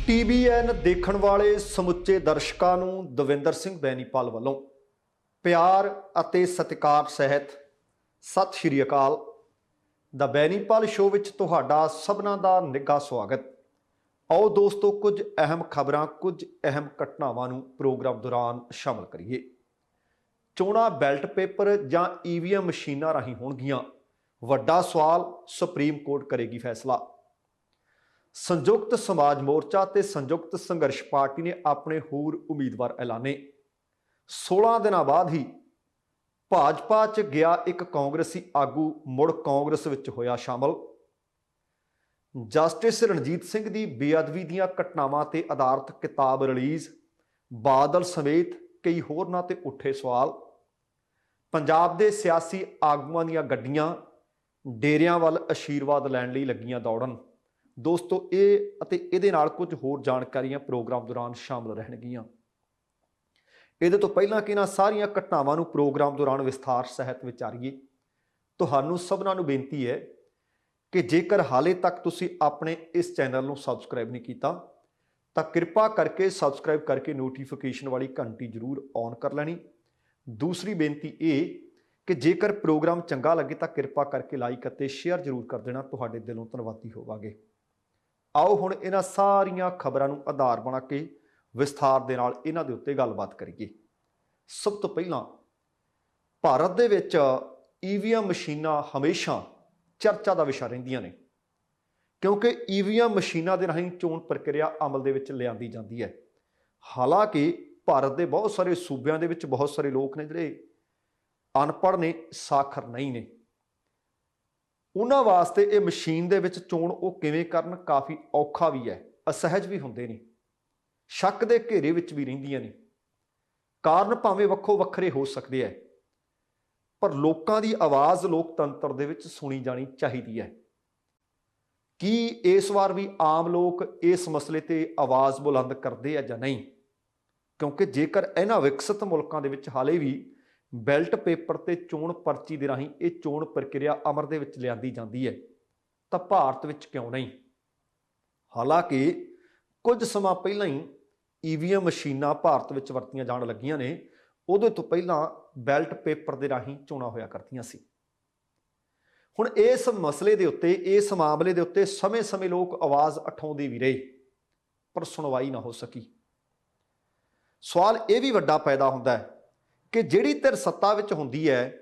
TVN ਦੇਖਣ ਵਾਲੇ ਸਮੁੱਚੇ ਦਰਸ਼ਕਾਂ ਨੂੰ ਦਵਿੰਦਰ ਸਿੰਘ ਬੈਨੀਪਾਲ ਵੱਲੋਂ ਪਿਆਰ ਅਤੇ ਸਤਿਕਾਰ ਸਹਿਤ ਸਤਿ ਸ਼੍ਰੀ ਅਕਾਲ। ਦਾ ਬੈਨੀਪਾਲ ਸ਼ੋਅ ਵਿੱਚ ਤੁਹਾਡਾ ਸਭਨਾਂ ਦਾ ਨਿੱਘਾ ਸਵਾਗਤ। ਆਓ ਦੋਸਤੋ, ਕੁਝ ਅਹਿਮ ਖਬਰਾਂ, ਕੁਝ ਅਹਿਮ ਘਟਨਾਵਾਂ ਨੂੰ ਪ੍ਰੋਗਰਾਮ ਦੌਰਾਨ ਸ਼ਾਮਲ ਕਰੀਏ। ਚੋਣਾਂ ਬੈਲਟ ਪੇਪਰ ਜਾਂ EVM ਮਸ਼ੀਨਾਂ ਰਾਹੀਂ ਹੋਣਗੀਆਂ? ਵੱਡਾ ਸਵਾਲ, ਸੁਪਰੀਮ ਕੋਰਟ ਕਰੇਗੀ ਫੈਸਲਾ। ਸੰਯੁਕਤ ਸਮਾਜ ਮੋਰਚਾ ਤੇ ਸੰਯੁਕਤ ਸੰਘਰਸ਼ ਪਾਰਟੀ ਨੇ ਆਪਣੇ ਹੋਰ ਉਮੀਦਵਾਰ ਐਲਾਨੇ। 16 ਦਿਨਾਂ ਬਾਅਦ ਹੀ ਭਾਜਪਾ 'ਚ ਗਿਆ ਇੱਕ ਕਾਂਗਰਸੀ ਆਗੂ ਮੁੜ ਕਾਂਗਰਸ ਵਿੱਚ ਹੋਇਆ ਸ਼ਾਮਲ। ਜਸਟਿਸ ਰਣਜੀਤ ਸਿੰਘ ਦੀ ਬੇਅਦਬੀ ਦੀਆਂ ਘਟਨਾਵਾਂ ਤੇ ਆਧਾਰਿਤ ਕਿਤਾਬ ਰਿਲੀਜ਼। ਬਾਦਲ ਸਮੇਤ ਕਈ ਹੋਰਨਾਂ ਤੇ ਉੱਠੇ ਸਵਾਲ। ਪੰਜਾਬ ਦੇ ਸਿਆਸੀ ਆਗੂਆਂ ਦੀਆਂ ਗੱਡੀਆਂ ਡੇਰਿਆਂ ਵੱਲ ਅਸ਼ੀਰਵਾਦ ਲੈਣ ਲਈ ਲੱਗੀਆਂ ਦੌੜਨ। ਦੋਸਤੋ, ਇਹ ਅਤੇ ਇਹਦੇ ਨਾਲ ਕੁਝ ਹੋਰ ਜਾਣਕਾਰੀਆਂ ਪ੍ਰੋਗਰਾਮ ਦੌਰਾਨ ਸ਼ਾਮਲ ਰਹਿਣਗੀਆਂ। ਇਹਦੇ ਤੋਂ ਪਹਿਲਾਂ ਕਿ ਇਹਨਾਂ ਸਾਰੀਆਂ ਘਟਨਾਵਾਂ ਨੂੰ ਪ੍ਰੋਗਰਾਮ ਦੌਰਾਨ ਵਿਸਥਾਰ ਸਹਿਤ ਵਿਚਾਰੀਏ, ਤੁਹਾਨੂੰ ਸਭਨਾਂ ਨੂੰ ਬੇਨਤੀ ਹੈ ਕਿ ਜੇਕਰ ਹਾਲੇ ਤੱਕ ਤੁਸੀਂ ਆਪਣੇ ਇਸ ਚੈਨਲ ਨੂੰ ਸਬਸਕ੍ਰਾਈਬ ਨਹੀਂ ਕੀਤਾ ਤਾਂ ਕਿਰਪਾ ਕਰਕੇ ਸਬਸਕ੍ਰਾਈਬ ਕਰਕੇ ਨੋਟੀਫਿਕੇਸ਼ਨ ਵਾਲੀ ਘੰਟੀ ਜ਼ਰੂਰ ਔਨ ਕਰ ਲੈਣੀ। ਦੂਸਰੀ ਬੇਨਤੀ ਇਹ ਕਿ ਜੇਕਰ ਪ੍ਰੋਗਰਾਮ ਚੰਗਾ ਲੱਗੇ ਤਾਂ ਕਿਰਪਾ ਕਰਕੇ ਲਾਈਕ ਅਤੇ ਸ਼ੇਅਰ ਜ਼ਰੂਰ ਕਰ ਦੇਣਾ। ਤੁਹਾਡੇ ਦਿਲੋਂ ਧੰਨਵਾਦੀ ਹੋਵਾਂਗੇ। ਆਓ ਹੁਣ ਇਹਨਾਂ ਸਾਰੀਆਂ ਖਬਰਾਂ ਨੂੰ ਆਧਾਰ ਬਣਾ ਕੇ ਵਿਸਥਾਰ ਦੇ ਨਾਲ ਇਹਨਾਂ ਦੇ ਉੱਤੇ ਗੱਲਬਾਤ ਕਰੀਏ। ਸਭ ਤੋਂ ਪਹਿਲਾਂ, ਭਾਰਤ ਦੇ ਵਿੱਚ EVM ਮਸ਼ੀਨਾਂ ਹਮੇਸ਼ਾ ਚਰਚਾ ਦਾ ਵਿਸ਼ਾ ਰਹਿੰਦੀਆਂ ਨੇ, ਕਿਉਂਕਿ EVM ਮਸ਼ੀਨਾਂ ਦੇ ਰਾਹੀਂ ਚੋਣ ਪ੍ਰਕਿਰਿਆ ਅਮਲ ਦੇ ਵਿੱਚ ਲਿਆਂਦੀ ਜਾਂਦੀ ਹੈ। ਹਾਲਾਂਕਿ ਭਾਰਤ ਦੇ ਬਹੁਤ ਸਾਰੇ ਸੂਬਿਆਂ ਦੇ ਵਿੱਚ ਬਹੁਤ ਸਾਰੇ ਲੋਕ ਨੇ ਜਿਹੜੇ ਅਨਪੜ੍ਹ ਨੇ, ਸਾਖਰ ਨਹੀਂ ਨੇ। ਉਹਨਾਂ ਵਾਸਤੇ ਇਹ ਮਸ਼ੀਨ ਦੇ ਵਿੱਚ ਚੋਣ ਉਹ ਕਿਵੇਂ ਕਰਨ ਕਾਫੀ ਔਖਾ ਵੀ ਹੈ, ਅਸਹਿਜ ਵੀ ਹੁੰਦੇ ਨੇ, ਸ਼ੱਕ ਦੇ ਘੇਰੇ ਵਿੱਚ ਵੀ ਰਹਿੰਦੀਆਂ ਨੇ। ਕਾਰਨ ਭਾਵੇਂ ਵੱਖੋ ਵੱਖਰੇ ਹੋ ਸਕਦੇ ਹੈ, ਪਰ ਲੋਕਾਂ ਦੀ ਆਵਾਜ਼ ਲੋਕਤੰਤਰ ਦੇ ਵਿੱਚ ਸੁਣੀ ਜਾਣੀ ਚਾਹੀਦੀ ਹੈ। ਕੀ ਇਸ ਵਾਰ ਵੀ ਆਮ ਲੋਕ ਇਸ ਮਸਲੇ ਤੇ ਆਵਾਜ਼ ਬੁਲੰਦ ਕਰਦੇ ਆ ਜਾਂ ਨਹੀਂ? ਕਿਉਂਕਿ ਜੇਕਰ ਇਹਨਾਂ ਵਿਕਸਿਤ ਮੁਲਕਾਂ ਦੇ ਵਿੱਚ ਹਾਲੇ ਵੀ ਬੈਲਟ ਪੇਪਰ ਤੇ ਚੋਣ ਪਰਚੀ ਦੇ ਰਾਹੀਂ ਇਹ ਚੋਣ ਪ੍ਰਕਿਰਿਆ ਅਮਲ ਦੇ ਵਿੱਚ ਲਿਆਂਦੀ ਜਾਂਦੀ ਹੈ ਤਾਂ ਭਾਰਤ ਵਿੱਚ ਕਿਉਂ ਨਹੀਂ? ਹਾਲਾਂਕਿ ਕੁਝ ਸਮਾਂ ਪਹਿਲਾਂ ਹੀ EVM ਮਸ਼ੀਨਾਂ ਭਾਰਤ ਵਿੱਚ ਵਰਤੀਆਂ ਜਾਣ ਲੱਗੀਆਂ ਨੇ। ਉਹਦੇ ਤੋਂ ਪਹਿਲਾਂ ਬੈਲਟ ਪੇਪਰ ਦੇ ਰਾਹੀਂ ਚੋਣਾਂ ਹੋਇਆ ਕਰਦੀਆਂ ਸੀ। ਹੁਣ ਇਸ ਮਸਲੇ ਦੇ ਉੱਤੇ, ਇਸ ਮਾਮਲੇ ਦੇ ਉੱਤੇ ਸਮੇਂ-ਸਮੇਂ ਲੋਕ ਆਵਾਜ਼ ਉਠਾਉਂਦੇ ਵੀ ਰਹੇ, ਪਰ ਸੁਣਵਾਈ ਨਾ ਹੋ ਸਕੀ। ਸਵਾਲ ਇਹ ਵੀ ਵੱਡਾ ਪੈਦਾ ਹੁੰਦਾ ਹੈ ਕਿ ਜਿਹੜੀ ਧਿਰ ਸੱਤਾ ਵਿੱਚ ਹੁੰਦੀ ਹੈ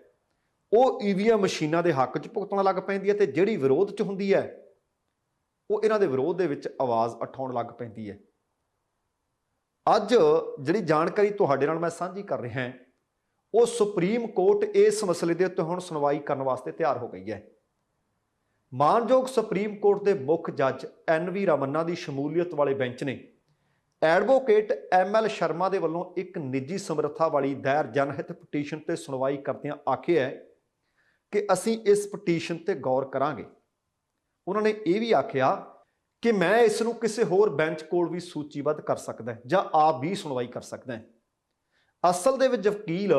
ਉਹ EVM ਮਸ਼ੀਨਾਂ ਦੇ ਹੱਕ 'ਚ ਭੁਗਤਣ ਲੱਗ ਪੈਂਦੀ ਹੈ, ਤੇ ਜਿਹੜੀ ਵਿਰੋਧ 'ਚ ਹੁੰਦੀ ਹੈ ਉਹ ਇਹਨਾਂ ਦੇ ਵਿਰੋਧ ਦੇ ਵਿੱਚ ਆਵਾਜ਼ ਉਠਾਉਣ ਲੱਗ ਪੈਂਦੀ ਹੈ। ਅੱਜ ਜਿਹੜੀ ਜਾਣਕਾਰੀ ਤੁਹਾਡੇ ਨਾਲ ਮੈਂ ਸਾਂਝੀ ਕਰ ਰਿਹਾ ਉਹ ਸੁਪਰੀਮ ਕੋਰਟ ਇਸ ਮਸਲੇ ਦੇ ਉੱਤੇ ਹੁਣ ਸੁਣਵਾਈ ਕਰਨ ਵਾਸਤੇ ਤਿਆਰ ਹੋ ਗਈ ਹੈ। ਮਾਨਯੋਗ ਸੁਪਰੀਮ ਕੋਰਟ ਦੇ ਮੁੱਖ ਜੱਜ NV ਰਮੰਨਾ ਦੀ ਸ਼ਮੂਲੀਅਤ ਵਾਲੇ ਬੈਂਚ ਨੇ ਐਡਵੋਕੇਟ ML ਸ਼ਰਮਾ ਦੇ ਵੱਲੋਂ ਇੱਕ ਨਿੱਜੀ ਸਮਰੱਥਾ ਵਾਲੀ ਦਾਇਰ ਜਨਹਿਤ ਪਟੀਸ਼ਨ ਤੇ ਸੁਣਵਾਈ ਕਰਦਿਆਂ ਆਖਿਆ ਕਿ ਅਸੀਂ ਇਸ ਪਟੀਸ਼ਨ ਤੇ ਗੌਰ ਕਰਾਂਗੇ। ਉਹਨਾਂ ਨੇ ਇਹ ਵੀ ਆਖਿਆ ਕਿ ਮੈਂ ਇਸ ਨੂੰ ਕਿਸੇ ਹੋਰ ਬੈਂਚ ਕੋਲ ਵੀ ਸੂਚੀਬੱਧ ਕਰ ਸਕਦਾ ਜਾਂ ਆਪ ਵੀ ਸੁਣਵਾਈ ਕਰ ਸਕਦਾ। ਅਸਲ ਦੇ ਵਿੱਚ ਵਕੀਲ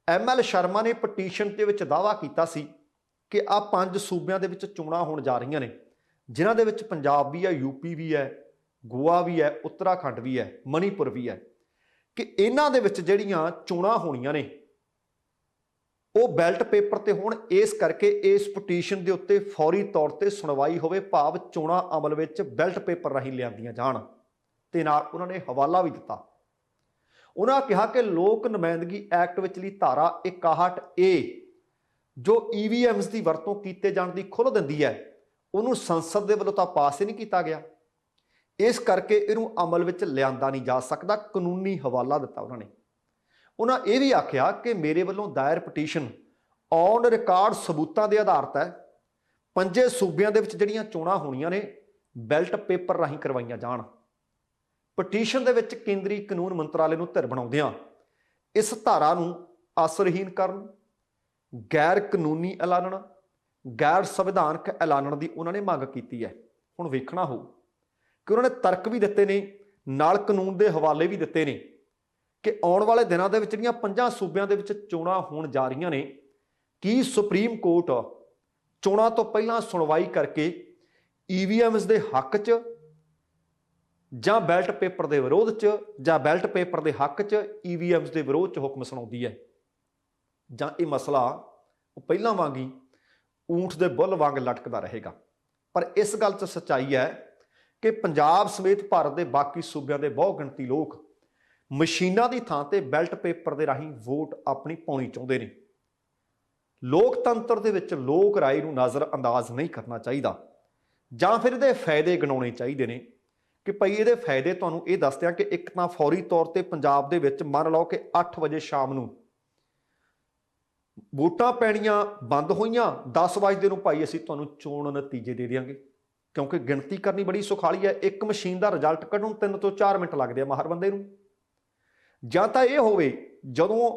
ML ਸ਼ਰਮਾ ਨੇ ਪਟੀਸ਼ਨ ਦੇ ਵਿੱਚ ਦਾਅਵਾ ਕੀਤਾ ਸੀ ਕਿ ਆਹ 5 ਸੂਬਿਆਂ ਦੇ ਵਿੱਚ ਚੋਣਾਂ ਹੋਣ ਜਾ ਰਹੀਆਂ ਨੇ, ਜਿਨ੍ਹਾਂ ਦੇ ਵਿੱਚ ਪੰਜਾਬ ਵੀ ਹੈ, UP ਵੀ ਹੈ, ਗੋਆ ਵੀ ਹੈ, ਉੱਤਰਾਖੰਡ ਵੀ ਹੈ, ਮਣੀਪੁਰ ਵੀ ਹੈ, ਕਿ ਇਹਨਾਂ ਦੇ ਵਿੱਚ ਜਿਹੜੀਆਂ ਚੋਣਾਂ ਹੋਣੀਆਂ ਨੇ ਉਹ ਬੈਲਟ ਪੇਪਰ ਤੇ ਹੋਣ। ਇਸ ਕਰਕੇ ਇਸ ਪਟੀਸ਼ਨ ਦੇ ਉੱਤੇ ਫੌਰੀ ਤੌਰ ਤੇ ਸੁਣਵਾਈ ਹੋਵੇ, ਭਾਵ ਚੋਣਾਂ ਅਮਲ ਵਿੱਚ ਬੈਲਟ ਪੇਪਰ ਰਾਹੀਂ ਲਿਆਂਦੀਆਂ ਜਾਣ। ਤੇ ਨਾਲ ਉਹਨਾਂ ਨੇ ਹਵਾਲਾ ਵੀ ਦਿੱਤਾ। ਉਹਨਾਂ ਕਿਹਾ ਕਿ ਲੋਕ ਨੁਮਾਇੰਦਗੀ ਐਕਟ ਵਿਚਲੀ ਧਾਰਾ 61A ਜੋ EVMs ਦੀ ਵਰਤੋਂ ਕੀਤੇ ਜਾਣ ਦੀ ਖੁੱਲ੍ਹ ਦਿੰਦੀ ਹੈ, ਉਹਨੂੰ ਸੰਸਦ ਦੇ ਵੱਲੋਂ ਤਾਂ ਪਾਸ ਹੀ ਨਹੀਂ ਕੀਤਾ ਗਿਆ। ਇਸ ਕਰਕੇ ਇਹਨੂੰ ਅਮਲ ਵਿੱਚ ਲਿਆਂਦਾ ਨਹੀਂ ਜਾ ਸਕਦਾ। ਕਾਨੂੰਨੀ ਹਵਾਲਾ ਦਿੱਤਾ ਉਹਨਾਂ ਨੇ। ਉਹਨਾਂ ਇਹ ਵੀ ਆਖਿਆ ਕਿ ਮੇਰੇ ਵੱਲੋਂ ਦਾਇਰ ਪਟੀਸ਼ਨ ਔਨ ਰਿਕਾਰਡ ਸਬੂਤਾਂ ਦੇ ਆਧਾਰਿਤ ਹੈ। 5 ਸੂਬਿਆਂ ਦੇ ਵਿੱਚ ਜਿਹੜੀਆਂ ਚੋਣਾਂ ਹੋਣੀਆਂ ਨੇ ਬੈਲਟ ਪੇਪਰ ਰਾਹੀਂ ਕਰਵਾਈਆਂ ਜਾਣ। ਪਟੀਸ਼ਨ ਦੇ ਵਿੱਚ ਕੇਂਦਰੀ ਕਾਨੂੰਨ ਮੰਤਰਾਲੇ ਨੂੰ ਧਿਰ ਬਣਾਉਂਦਿਆਂ ਇਸ ਧਾਰਾ ਨੂੰ ਅਸਰਹੀਣ ਕਰਨ, ਗੈਰ ਕਾਨੂੰਨੀ ਐਲਾਨਣ, ਗੈਰ ਸੰਵਿਧਾਨਕ ਐਲਾਨਣ ਦੀ ਉਹਨਾਂ ਨੇ ਮੰਗ ਕੀਤੀ ਹੈ। ਹੁਣ ਵੇਖਣਾ ਹੋਊ ਕਿ ਉਹਨਾਂ ਨੇ ਤਰਕ ਵੀ ਦਿੱਤੇ ਨੇ, ਨਾਲ ਕਾਨੂੰਨ ਦੇ ਹਵਾਲੇ ਵੀ ਦਿੱਤੇ ਨੇ ਕਿ ਆਉਣ ਵਾਲੇ ਦਿਨਾਂ ਦੇ ਵਿੱਚ ਜਿਹੜੀਆਂ 5 ਸੂਬਿਆਂ ਦੇ ਵਿੱਚ ਚੋਣਾਂ ਹੋਣ ਜਾ ਰਹੀਆਂ ਨੇ, ਕੀ ਸੁਪਰੀਮ ਕੋਰਟ ਚੋਣਾਂ ਤੋਂ ਪਹਿਲਾਂ ਸੁਣਵਾਈ ਕਰਕੇ EVMs ਦੇ ਹੱਕ 'ਚ ਜਾਂ ਬੈਲਟ ਪੇਪਰ ਦੇ ਵਿਰੋਧ 'ਚ ਜਾਂ ਬੈਲਟ ਪੇਪਰ ਦੇ ਹੱਕ 'ਚ ਈਵੀਐਮਸ ਦੇ ਵਿਰੋਧ 'ਚ ਹੁਕਮ ਸੁਣਾਉਂਦੀ ਹੈ, ਜਾਂ ਇਹ ਮਸਲਾ ਉਹ ਪਹਿਲਾਂ ਵਾਂਗ ਹੀ ਊਂਠ ਦੇ ਬੁੱਲ ਵਾਂਗ ਲਟਕਦਾ ਰਹੇਗਾ। ਪਰ ਇਸ ਗੱਲ 'ਚ ਸੱਚਾਈ ਹੈ ਕਿ ਪੰਜਾਬ ਸਮੇਤ ਭਾਰਤ ਦੇ ਬਾਕੀ ਸੂਬਿਆਂ ਦੇ ਬਹੁ ਗਿਣਤੀ ਲੋਕ ਮਸ਼ੀਨਾਂ ਦੀ ਥਾਂ ਤੇ ਬੈਲਟ ਪੇਪਰ ਦੇ ਰਾਹੀਂ ਵੋਟ ਆਪਣੀ ਪਾਉਣੀ ਚਾਹੁੰਦੇ ਨੇ। ਲੋਕਤੰਤਰ ਦੇ ਵਿੱਚ ਲੋਕ ਰਾਏ ਨੂੰ ਨਜ਼ਰ ਅੰਦਾਜ਼ ਨਹੀਂ ਕਰਨਾ ਚਾਹੀਦਾ, ਜਾਂ ਫਿਰ ਇਹਦੇ ਫਾਇਦੇ ਗਿਣਾਉਣੇ ਚਾਹੀਦੇ ਨੇ ਕਿ ਭਾਈ ਇਹਦੇ ਫਾਇਦੇ ਤੁਹਾਨੂੰ ਇਹ ਦੱਸਦੇ ਆ ਕਿ ਇੱਕ ਤਾਂ ਫੌਰੀ ਤੌਰ ਤੇ ਪੰਜਾਬ ਦੇ ਵਿੱਚ ਮੰਨ ਲਓ ਕਿ 8 ਵਜੇ ਸ਼ਾਮ ਨੂੰ ਵੋਟਾਂ ਪੈਣੀਆਂ ਬੰਦ ਹੋਈਆਂ, 10 ਵਜੇ ਨੂੰ ਭਾਈ ਅਸੀਂ ਤੁਹਾਨੂੰ ਚੋਣ ਨਤੀਜੇ ਦੇ ਦਿਆਂਗੇ, ਕਿਉਂਕਿ ਗਿਣਤੀ ਕਰਨੀ ਬੜੀ ਸੁਖਾਲੀ ਹੈ। ਇੱਕ ਮਸ਼ੀਨ ਦਾ ਰਿਜ਼ਲਟ ਕੱਢਣ ਨੂੰ 3 ਤੋਂ 4 ਮਿੰਟ ਲੱਗਦੇ ਆ ਮਾਹਰ ਬੰਦੇ ਨੂੰ। ਜਾਂ ਤਾਂ ਇਹ ਹੋਵੇ ਜਦੋਂ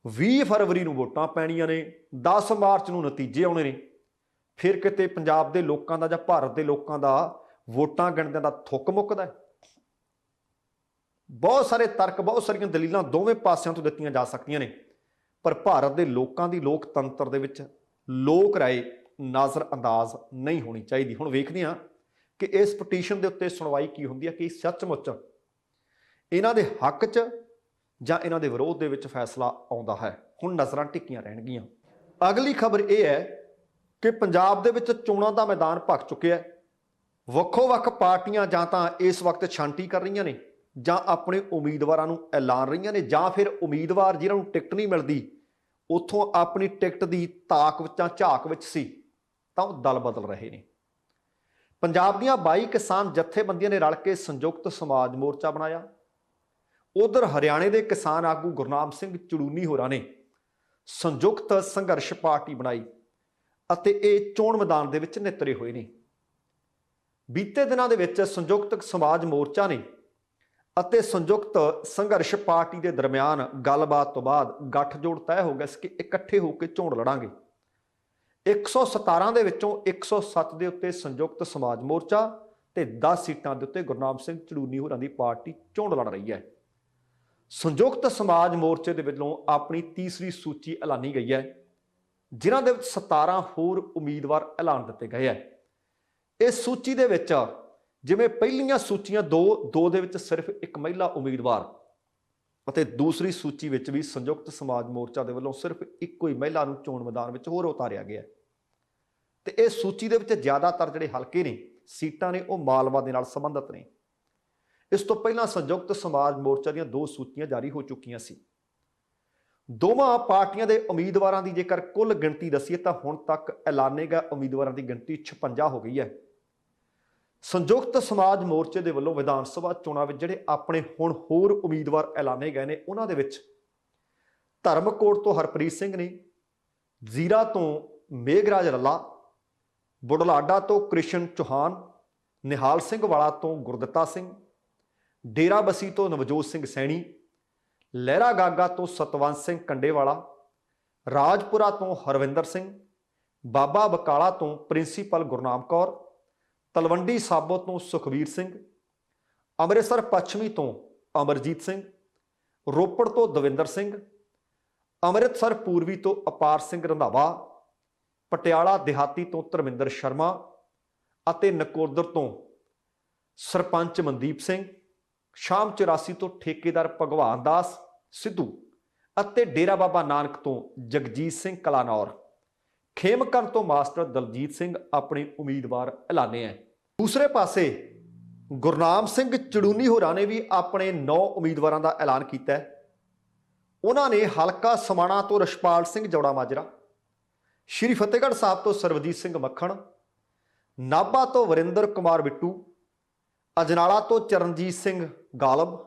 20 ਫਰਵਰੀ ਨੂੰ ਵੋਟਾਂ ਪੈਣੀਆਂ ਨੇ, 10 ਮਾਰਚ ਨੂੰ ਨਤੀਜੇ ਆਉਣੇ ਨੇ, ਫਿਰ ਕਿਤੇ ਪੰਜਾਬ ਦੇ ਲੋਕਾਂ ਦਾ ਜਾਂ ਭਾਰਤ ਦੇ ਲੋਕਾਂ ਦਾ ਵੋਟਾਂ ਗਿਣਦਿਆਂ ਦਾ ਥੁੱਕ ਮੁੱਕਦਾ ਹੈ। ਬਹੁਤ ਸਾਰੇ ਤਰਕ, ਬਹੁਤ ਸਾਰੀਆਂ ਦਲੀਲਾਂ ਦੋਵੇਂ ਪਾਸਿਆਂ ਤੋਂ ਦਿੱਤੀਆਂ ਜਾ ਸਕਦੀਆਂ ਨੇ, ਪਰ ਭਾਰਤ ਦੇ ਲੋਕਾਂ ਦੀ ਲੋਕਤੰਤਰ ਦੇ ਵਿੱਚ ਲੋਕ ਰਾਏ ਨਜ਼ਰ ਅੰਦਾਜ਼ ਨਹੀਂ ਹੋਣੀ ਚਾਹੀਦੀ। ਹੁਣ ਵੇਖਦੇ ਹਾਂ ਕਿ ਇਸ ਪਟੀਸ਼ਨ ਦੇ ਉੱਤੇ ਸੁਣਵਾਈ ਕੀ ਹੁੰਦੀ ਹੈ, ਕਿ ਸੱਚਮੁੱਚ ਇਹਨਾਂ ਦੇ ਹੱਕ 'ਚ ਜਾਂ ਇਹਨਾਂ ਦੇ ਵਿਰੋਧ ਦੇ ਵਿੱਚ ਫੈਸਲਾ ਆਉਂਦਾ ਹੈ। ਹੁਣ ਨਜ਼ਰਾਂ ਟਿੱਕੀਆਂ ਰਹਿਣਗੀਆਂ। ਅਗਲੀ ਖਬਰ ਇਹ ਹੈ ਕਿ ਪੰਜਾਬ ਦੇ ਵਿੱਚ ਚੋਣਾਂ ਦਾ ਮੈਦਾਨ ਭਖ ਚੁੱਕਿਆ ਹੈ। ਵੱਖੋ-ਵੱਖ ਪਾਰਟੀਆਂ ਜਾਂ ਤਾਂ ਇਸ ਵਕਤ ਛਾਂਟੀ ਕਰ ਰਹੀਆਂ ਨੇ, ਜਾਂ ਆਪਣੇ ਉਮੀਦਵਾਰਾਂ ਨੂੰ ਐਲਾਨ ਰਹੀਆਂ ਨੇ, ਜਾਂ ਫਿਰ ਉਮੀਦਵਾਰ ਜਿਹਨਾਂ ਨੂੰ ਟਿਕਟ ਨਹੀਂ ਮਿਲਦੀ ਉੱਥੋਂ ਆਪਣੀ ਟਿਕਟ ਦੀ ਤਾਕ ਵਿੱਚ ਜਾਂ ਝਾਕ ਵਿੱਚ ਸੀ ਤਾਂ ਉਹ ਦਲ ਬਦਲ ਰਹੇ ਨੇ। ਪੰਜਾਬ ਦੀਆਂ 22 ਕਿਸਾਨ ਜਥੇਬੰਦੀਆਂ ਨੇ ਰਲ ਕੇ ਸੰਯੁਕਤ ਸਮਾਜ ਮੋਰਚਾ ਬਣਾਇਆ। ਉਧਰ ਹਰਿਆਣੇ ਦੇ ਕਿਸਾਨ ਆਗੂ ਗੁਰਨਾਮ ਸਿੰਘ ਚੜੂਨੀ ਹੋਰਾਂ ਨੇ ਸੰਯੁਕਤ ਸੰਘਰਸ਼ ਪਾਰਟੀ ਬਣਾਈ ਅਤੇ ਇਹ ਚੋਣ ਮੈਦਾਨ ਦੇ ਵਿੱਚ ਨਿਤਰੇ ਹੋਏ ਨੇ। ਬੀਤੇ ਦਿਨਾਂ ਦੇ ਵਿੱਚ ਸੰਯੁਕਤ ਸਮਾਜ ਮੋਰਚਾ ਨੇ ਅਤੇ ਸੰਯੁਕਤ ਸੰਘਰਸ਼ ਪਾਰਟੀ ਦੇ ਦਰਮਿਆਨ ਗੱਲਬਾਤ ਤੋਂ ਬਾਅਦ ਗੱਠਜੋੜ ਤੈਅ ਹੋ ਗਿਆ ਸੀ ਕਿ ਇਕੱਠੇ ਹੋ ਕੇ ਚੋਣ ਲੜਾਂਗੇ। 117 ਦੇ ਵਿੱਚੋਂ 107 ਦੇ ਉੱਤੇ ਸੰਯੁਕਤ ਸਮਾਜ ਮੋਰਚਾ ਤੇ 10 ਸੀਟਾਂ ਦੇ ਉੱਤੇ ਗੁਰਨਾਮ ਸਿੰਘ ਚੜੂਨੀ ਹੋਰਾਂ ਦੀ ਪਾਰਟੀ ਚੋਣ ਲੜ ਰਹੀ ਹੈ। ਸੰਯੁਕਤ ਸਮਾਜ ਮੋਰਚੇ ਦੇ ਵੱਲੋਂ ਆਪਣੀ ਤੀਸਰੀ ਸੂਚੀ ਐਲਾਨੀ ਗਈ ਹੈ, ਜਿਨ੍ਹਾਂ ਦੇ ਵਿੱਚ 17 ਹੋਰ ਉਮੀਦਵਾਰ ਐਲਾਨ ਦਿੱਤੇ ਗਏ ਹੈ। ਇਸ ਸੂਚੀ ਦੇ ਵਿੱਚ ਜਿਵੇਂ ਪਹਿਲੀਆਂ ਸੂਚੀਆਂ ਦੋ ਦੇ ਵਿੱਚ ਸਿਰਫ ਇੱਕ ਮਹਿਲਾ ਉਮੀਦਵਾਰ ਅਤੇ ਦੂਸਰੀ ਸੂਚੀ ਵਿੱਚ ਵੀ ਸੰਯੁਕਤ ਸਮਾਜ ਮੋਰਚਾ ਦੇ ਵੱਲੋਂ ਸਿਰਫ ਇੱਕੋ ਹੀ ਮਹਿਲਾ ਨੂੰ ਚੋਣ ਮੈਦਾਨ ਵਿੱਚ ਹੋਰ ਉਤਾਰਿਆ ਗਿਆ ਤੇ ਇਸ ਸੂਚੀ ਦੇ ਵਿੱਚ ਜ਼ਿਆਦਾਤਰ ਜਿਹੜੇ ਹਲਕੇ ਨੇ, ਸੀਟਾਂ ਨੇ, ਉਹ ਮਾਲਵਾ ਦੇ ਨਾਲ ਸੰਬੰਧਿਤ ਨੇ। ਇਸ ਤੋਂ ਪਹਿਲਾਂ ਸੰਯੁਕਤ ਸਮਾਜ ਮੋਰਚਾ ਦੀਆਂ 2 ਸੂਚੀਆਂ ਜਾਰੀ ਹੋ ਚੁੱਕੀਆਂ ਸੀ। ਦੋਵਾਂ ਪਾਰਟੀਆਂ ਦੇ ਉਮੀਦਵਾਰਾਂ ਦੀ ਜੇਕਰ ਕੁੱਲ ਗਿਣਤੀ ਦੱਸੀਏ ਤਾਂ ਹੁਣ ਤੱਕ ਐਲਾਨੇ ਗਏ ਉਮੀਦਵਾਰਾਂ ਦੀ ਗਿਣਤੀ 56 ਹੋ ਗਈ ਹੈ। ਸੰਯੁਕਤ ਸਮਾਜ ਮੋਰਚੇ ਦੇ ਵੱਲੋਂ ਵਿਧਾਨ ਸਭਾ ਚੋਣਾਂ ਵਿੱਚ ਜਿਹੜੇ ਆਪਣੇ ਹੁਣ ਹੋਰ ਉਮੀਦਵਾਰ ਐਲਾਨੇ ਗਏ ਨੇ, ਉਹਨਾਂ ਦੇ ਵਿੱਚ ਧਰਮਕੋਟ ਤੋਂ ਹਰਪ੍ਰੀਤ ਸਿੰਘ ਨੇ, ਜ਼ੀਰਾ ਤੋਂ ਮੇਘਰਾਜ ਰੱਲਾ, ਬੁਢਲਾਡਾ ਤੋਂ ਕ੍ਰਿਸ਼ਨ ਚੌਹਾਨ, ਨਿਹਾਲ ਸਿੰਘ ਵਾਲਾ ਤੋਂ ਗੁਰਦਿੱਤਾ ਸਿੰਘ, ਡੇਰਾਬੱਸੀ ਤੋਂ ਨਵਜੋਤ ਸਿੰਘ ਸੈਣੀ, ਲਹਿਰਾ ਗਾਗਾ ਤੋਂ ਸਤਵੰਤ ਸਿੰਘ ਕੰਡੇਵਾਲਾ, ਰਾਜਪੁਰਾ ਤੋਂ ਹਰਵਿੰਦਰ ਸਿੰਘ, ਬਾਬਾ ਬਕਾਲਾ ਤੋਂ ਪ੍ਰਿੰਸੀਪਲ ਗੁਰਨਾਮ ਕੌਰ, ਤਲਵੰਡੀ ਸਾਬੋ ਤੋਂ ਸੁਖਬੀਰ ਸਿੰਘ, ਅੰਮ੍ਰਿਤਸਰ ਪੱਛਮੀ ਤੋਂ ਅਮਰਜੀਤ ਸਿੰਘ, ਰੋਪੜ ਤੋਂ ਦਵਿੰਦਰ ਸਿੰਘ, ਅੰਮ੍ਰਿਤਸਰ ਪੂਰਬੀ ਤੋਂ ਅਪਾਰ ਸਿੰਘ ਰੰਧਾਵਾ, ਪਟਿਆਲਾ ਦਿਹਾਤੀ ਤੋਂ ਧਰਮਿੰਦਰ ਸ਼ਰਮਾ ਅਤੇ ਨਕੋਦਰ ਤੋਂ ਸਰਪੰਚ ਮਨਦੀਪ ਸਿੰਘ, ਸ਼ਾਮ 84 ਤੋਂ ਠੇਕੇਦਾਰ ਭਗਵਾਨ ਦਾਸ ਸਿੱਧੂ ਅਤੇ ਡੇਰਾ ਬਾਬਾ ਨਾਨਕ ਤੋਂ ਜਗਜੀਤ ਸਿੰਘ ਕਲਾਨੌਰ, ਖੇਮਕਰਨ ਤੋਂ ਮਾਸਟਰ ਦਲਜੀਤ ਸਿੰਘ ਆਪਣੇ ਉਮੀਦਵਾਰ ਐਲਾਨੇ ਹੈ। ਦੂਸਰੇ ਪਾਸੇ ਗੁਰਨਾਮ ਸਿੰਘ ਚੜੂਨੀ ਹੋਰਾਂ ਨੇ ਵੀ ਆਪਣੇ 9 ਉਮੀਦਵਾਰਾਂ ਦਾ ਐਲਾਨ ਕੀਤਾ ਹੈ। ਉਹਨਾਂ ਨੇ ਹਲਕਾ ਸਮਾਣਾ ਤੋਂ ਰਸ਼ਪਾਲ ਸਿੰਘ ਜੌੜਾ ਮਾਜਰਾ, ਸ਼੍ਰੀ ਫਤਿਹਗੜ੍ਹ ਸਾਹਿਬ ਤੋਂ ਸਰਬਜੀਤ ਸਿੰਘ ਮੱਖਣ, ਨਾਭਾ ਤੋਂ ਵਰਿੰਦਰ ਕੁਮਾਰ ਬਿੱਟੂ, ਅਜਨਾਲਾ ਤੋਂ ਚਰਨਜੀਤ ਸਿੰਘ ਗਾਲਬ,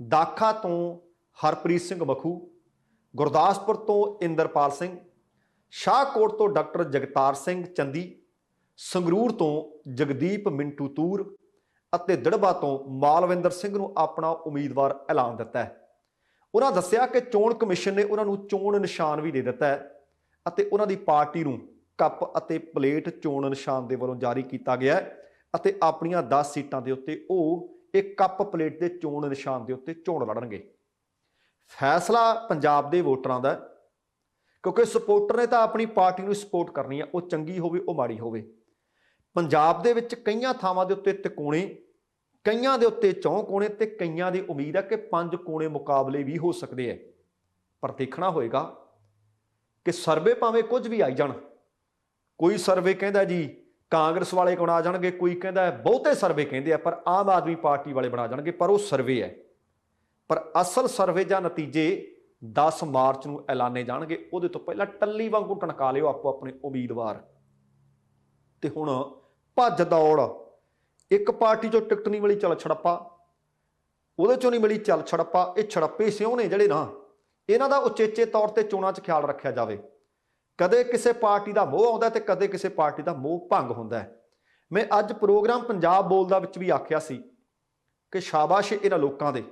ਦਾਖਾ ਤੋਂ ਹਰਪ੍ਰੀਤ ਸਿੰਘ ਮਖੂ, ਗੁਰਦਾਸਪੁਰ ਤੋਂ ਇੰਦਰਪਾਲ ਸਿੰਘ, ਸ਼ਾਹਕੋਟ ਤੋਂ ਡਾਕਟਰ ਜਗਤਾਰ ਸਿੰਘ ਚੰਦੀ, ਸੰਗਰੂਰ ਤੋਂ ਜਗਦੀਪ ਮਿੰਟੂ ਤੂਰ ਅਤੇ ਦਿੜਬਾ ਤੋਂ ਮਾਲਵਿੰਦਰ ਸਿੰਘ ਨੂੰ ਆਪਣਾ ਉਮੀਦਵਾਰ ਐਲਾਨ ਦਿੱਤਾ ਹੈ। ਉਹਨਾਂ ਦੱਸਿਆ ਕਿ ਚੋਣ ਕਮਿਸ਼ਨ ਨੇ ਉਹਨਾਂ ਨੂੰ ਚੋਣ ਨਿਸ਼ਾਨ ਵੀ ਦੇ ਦਿੱਤਾ ਹੈ ਅਤੇ ਉਹਨਾਂ ਦੀ ਪਾਰਟੀ ਨੂੰ ਕੱਪ ਅਤੇ ਪਲੇਟ ਚੋਣ ਨਿਸ਼ਾਨ ਦੇ ਵੱਲੋਂ ਜਾਰੀ ਕੀਤਾ ਗਿਆ ਹੈ ਅਤੇ ਆਪਣੀਆਂ 10 ਸੀਟਾਂ ਦੇ ਉੱਤੇ ਉਹ ਇੱਕ ਕੱਪ ਪਲੇਟ ਦੇ ਚੋਣ ਨਿਸ਼ਾਨ ਦੇ ਉੱਤੇ ਚੋਣ ਲੜਨਗੇ। ਫੈਸਲਾ ਪੰਜਾਬ ਦੇ ਵੋਟਰਾਂ ਦਾ, ਕਿਉਂਕਿ ਸਪੋਰਟਰ ਨੇ ਤਾਂ ਆਪਣੀ ਪਾਰਟੀ ਨੂੰ ਸਪੋਰਟ ਕਰਨੀ ਹੈ, ਉਹ ਚੰਗੀ ਹੋਵੇ ਉਹ ਮਾੜੀ ਹੋਵੇ। ਪੰਜਾਬ ਦੇ ਵਿੱਚ ਕਈਆਂ ਥਾਵਾਂ ਦੇ ਉੱਤੇ ਤਿਕੋਣੇ ਕਈਆਂ ਦੇ ਉੱਤੇ 4 ਕੋਣੇ ਤੇ ਕਈਆਂ ਦੀ ਉਮੀਦ ਹੈ ਕਿ 5 ਕੋਣੇ ਮੁਕਾਬਲੇ ਵੀ ਹੋ ਸਕਦੇ ਹੈ। ਪਰ ਦੇਖਣਾ ਹੋਏਗਾ ਕਿ ਸਰਵੇ ਭਾਵੇਂ ਕੁਝ ਵੀ ਆਈ ਜਾਣ। ਕੋਈ ਸਰਵੇ ਕਹਿੰਦਾ ਜੀ ਕਾਂਗਰਸ ਵਾਲੇ ਬਣਾ ਜਾਣਗੇ, ਕੋਈ ਕਹਿੰਦਾ ਬਹੁਤੇ ਸਰਵੇ ਕਹਿੰਦੇ ਆ ਪਰ ਆਮ ਆਦਮੀ ਪਾਰਟੀ ਵਾਲੇ ਬਣਾ ਜਾਣਗੇ, ਪਰ ਉਹ ਸਰਵੇ ਹੈ। ਪਰ ਅਸਲ ਸਰਵੇ ਜਾਂ ਨਤੀਜੇ 10 ਮਾਰਚ ਨੂੰ ਐਲਾਨੇ ਜਾਣਗੇ। ਉਹਦੇ ਤੋਂ ਪਹਿਲਾਂ ਟੱਲੀ ਵਾਂਗੂ ਟਣਕਾ ਲਿਓ ਆਪੋ ਆਪਣੇ ਉਮੀਦਵਾਰ। ਤੇ ਹੁਣ ਭੱਜ ਦੌੜ, ਇੱਕ ਪਾਰਟੀ ਚੋਂ ਟਿਕਟ ਨਹੀਂ ਮਿਲੀ ਚੱਲ ਛੜੱਪਾ, ਉਹਦੇ ਚੋਂ ਨਹੀਂ ਮਿਲੀ ਚੱਲ ਛੜੱਪਾ। ਇਹ ਛੜੱਪੇ ਸਿਉਂ ਨੇ ਜਿਹੜੇ ਨਾ, ਇਹਨਾਂ ਦਾ ਉਚੇਚੇ ਤੌਰ ਤੇ ਚੋਣਾਂ 'ਚ ਖਿਆਲ ਰੱਖਿਆ ਜਾਵੇ। ਕਦੇ ਕਿਸੇ ਪਾਰਟੀ ਦਾ ਮੋਹ ਆਉਂਦਾ ਤੇ ਕਦੇ ਕਿਸੇ ਪਾਰਟੀ ਦਾ ਮੋਹ ਭੰਗ ਹੁੰਦਾ ਹੈ। ਮੈਂ ਅੱਜ ਪ੍ਰੋਗਰਾਮ ਪੰਜਾਬ ਬੋਲਦਾ ਵਿੱਚ ਵੀ ਆਖਿਆ ਸੀ ਕਿ ਸ਼ਾਬਾਸ਼ ਇਹਨਾਂ ਲੋਕਾਂ ਦੇ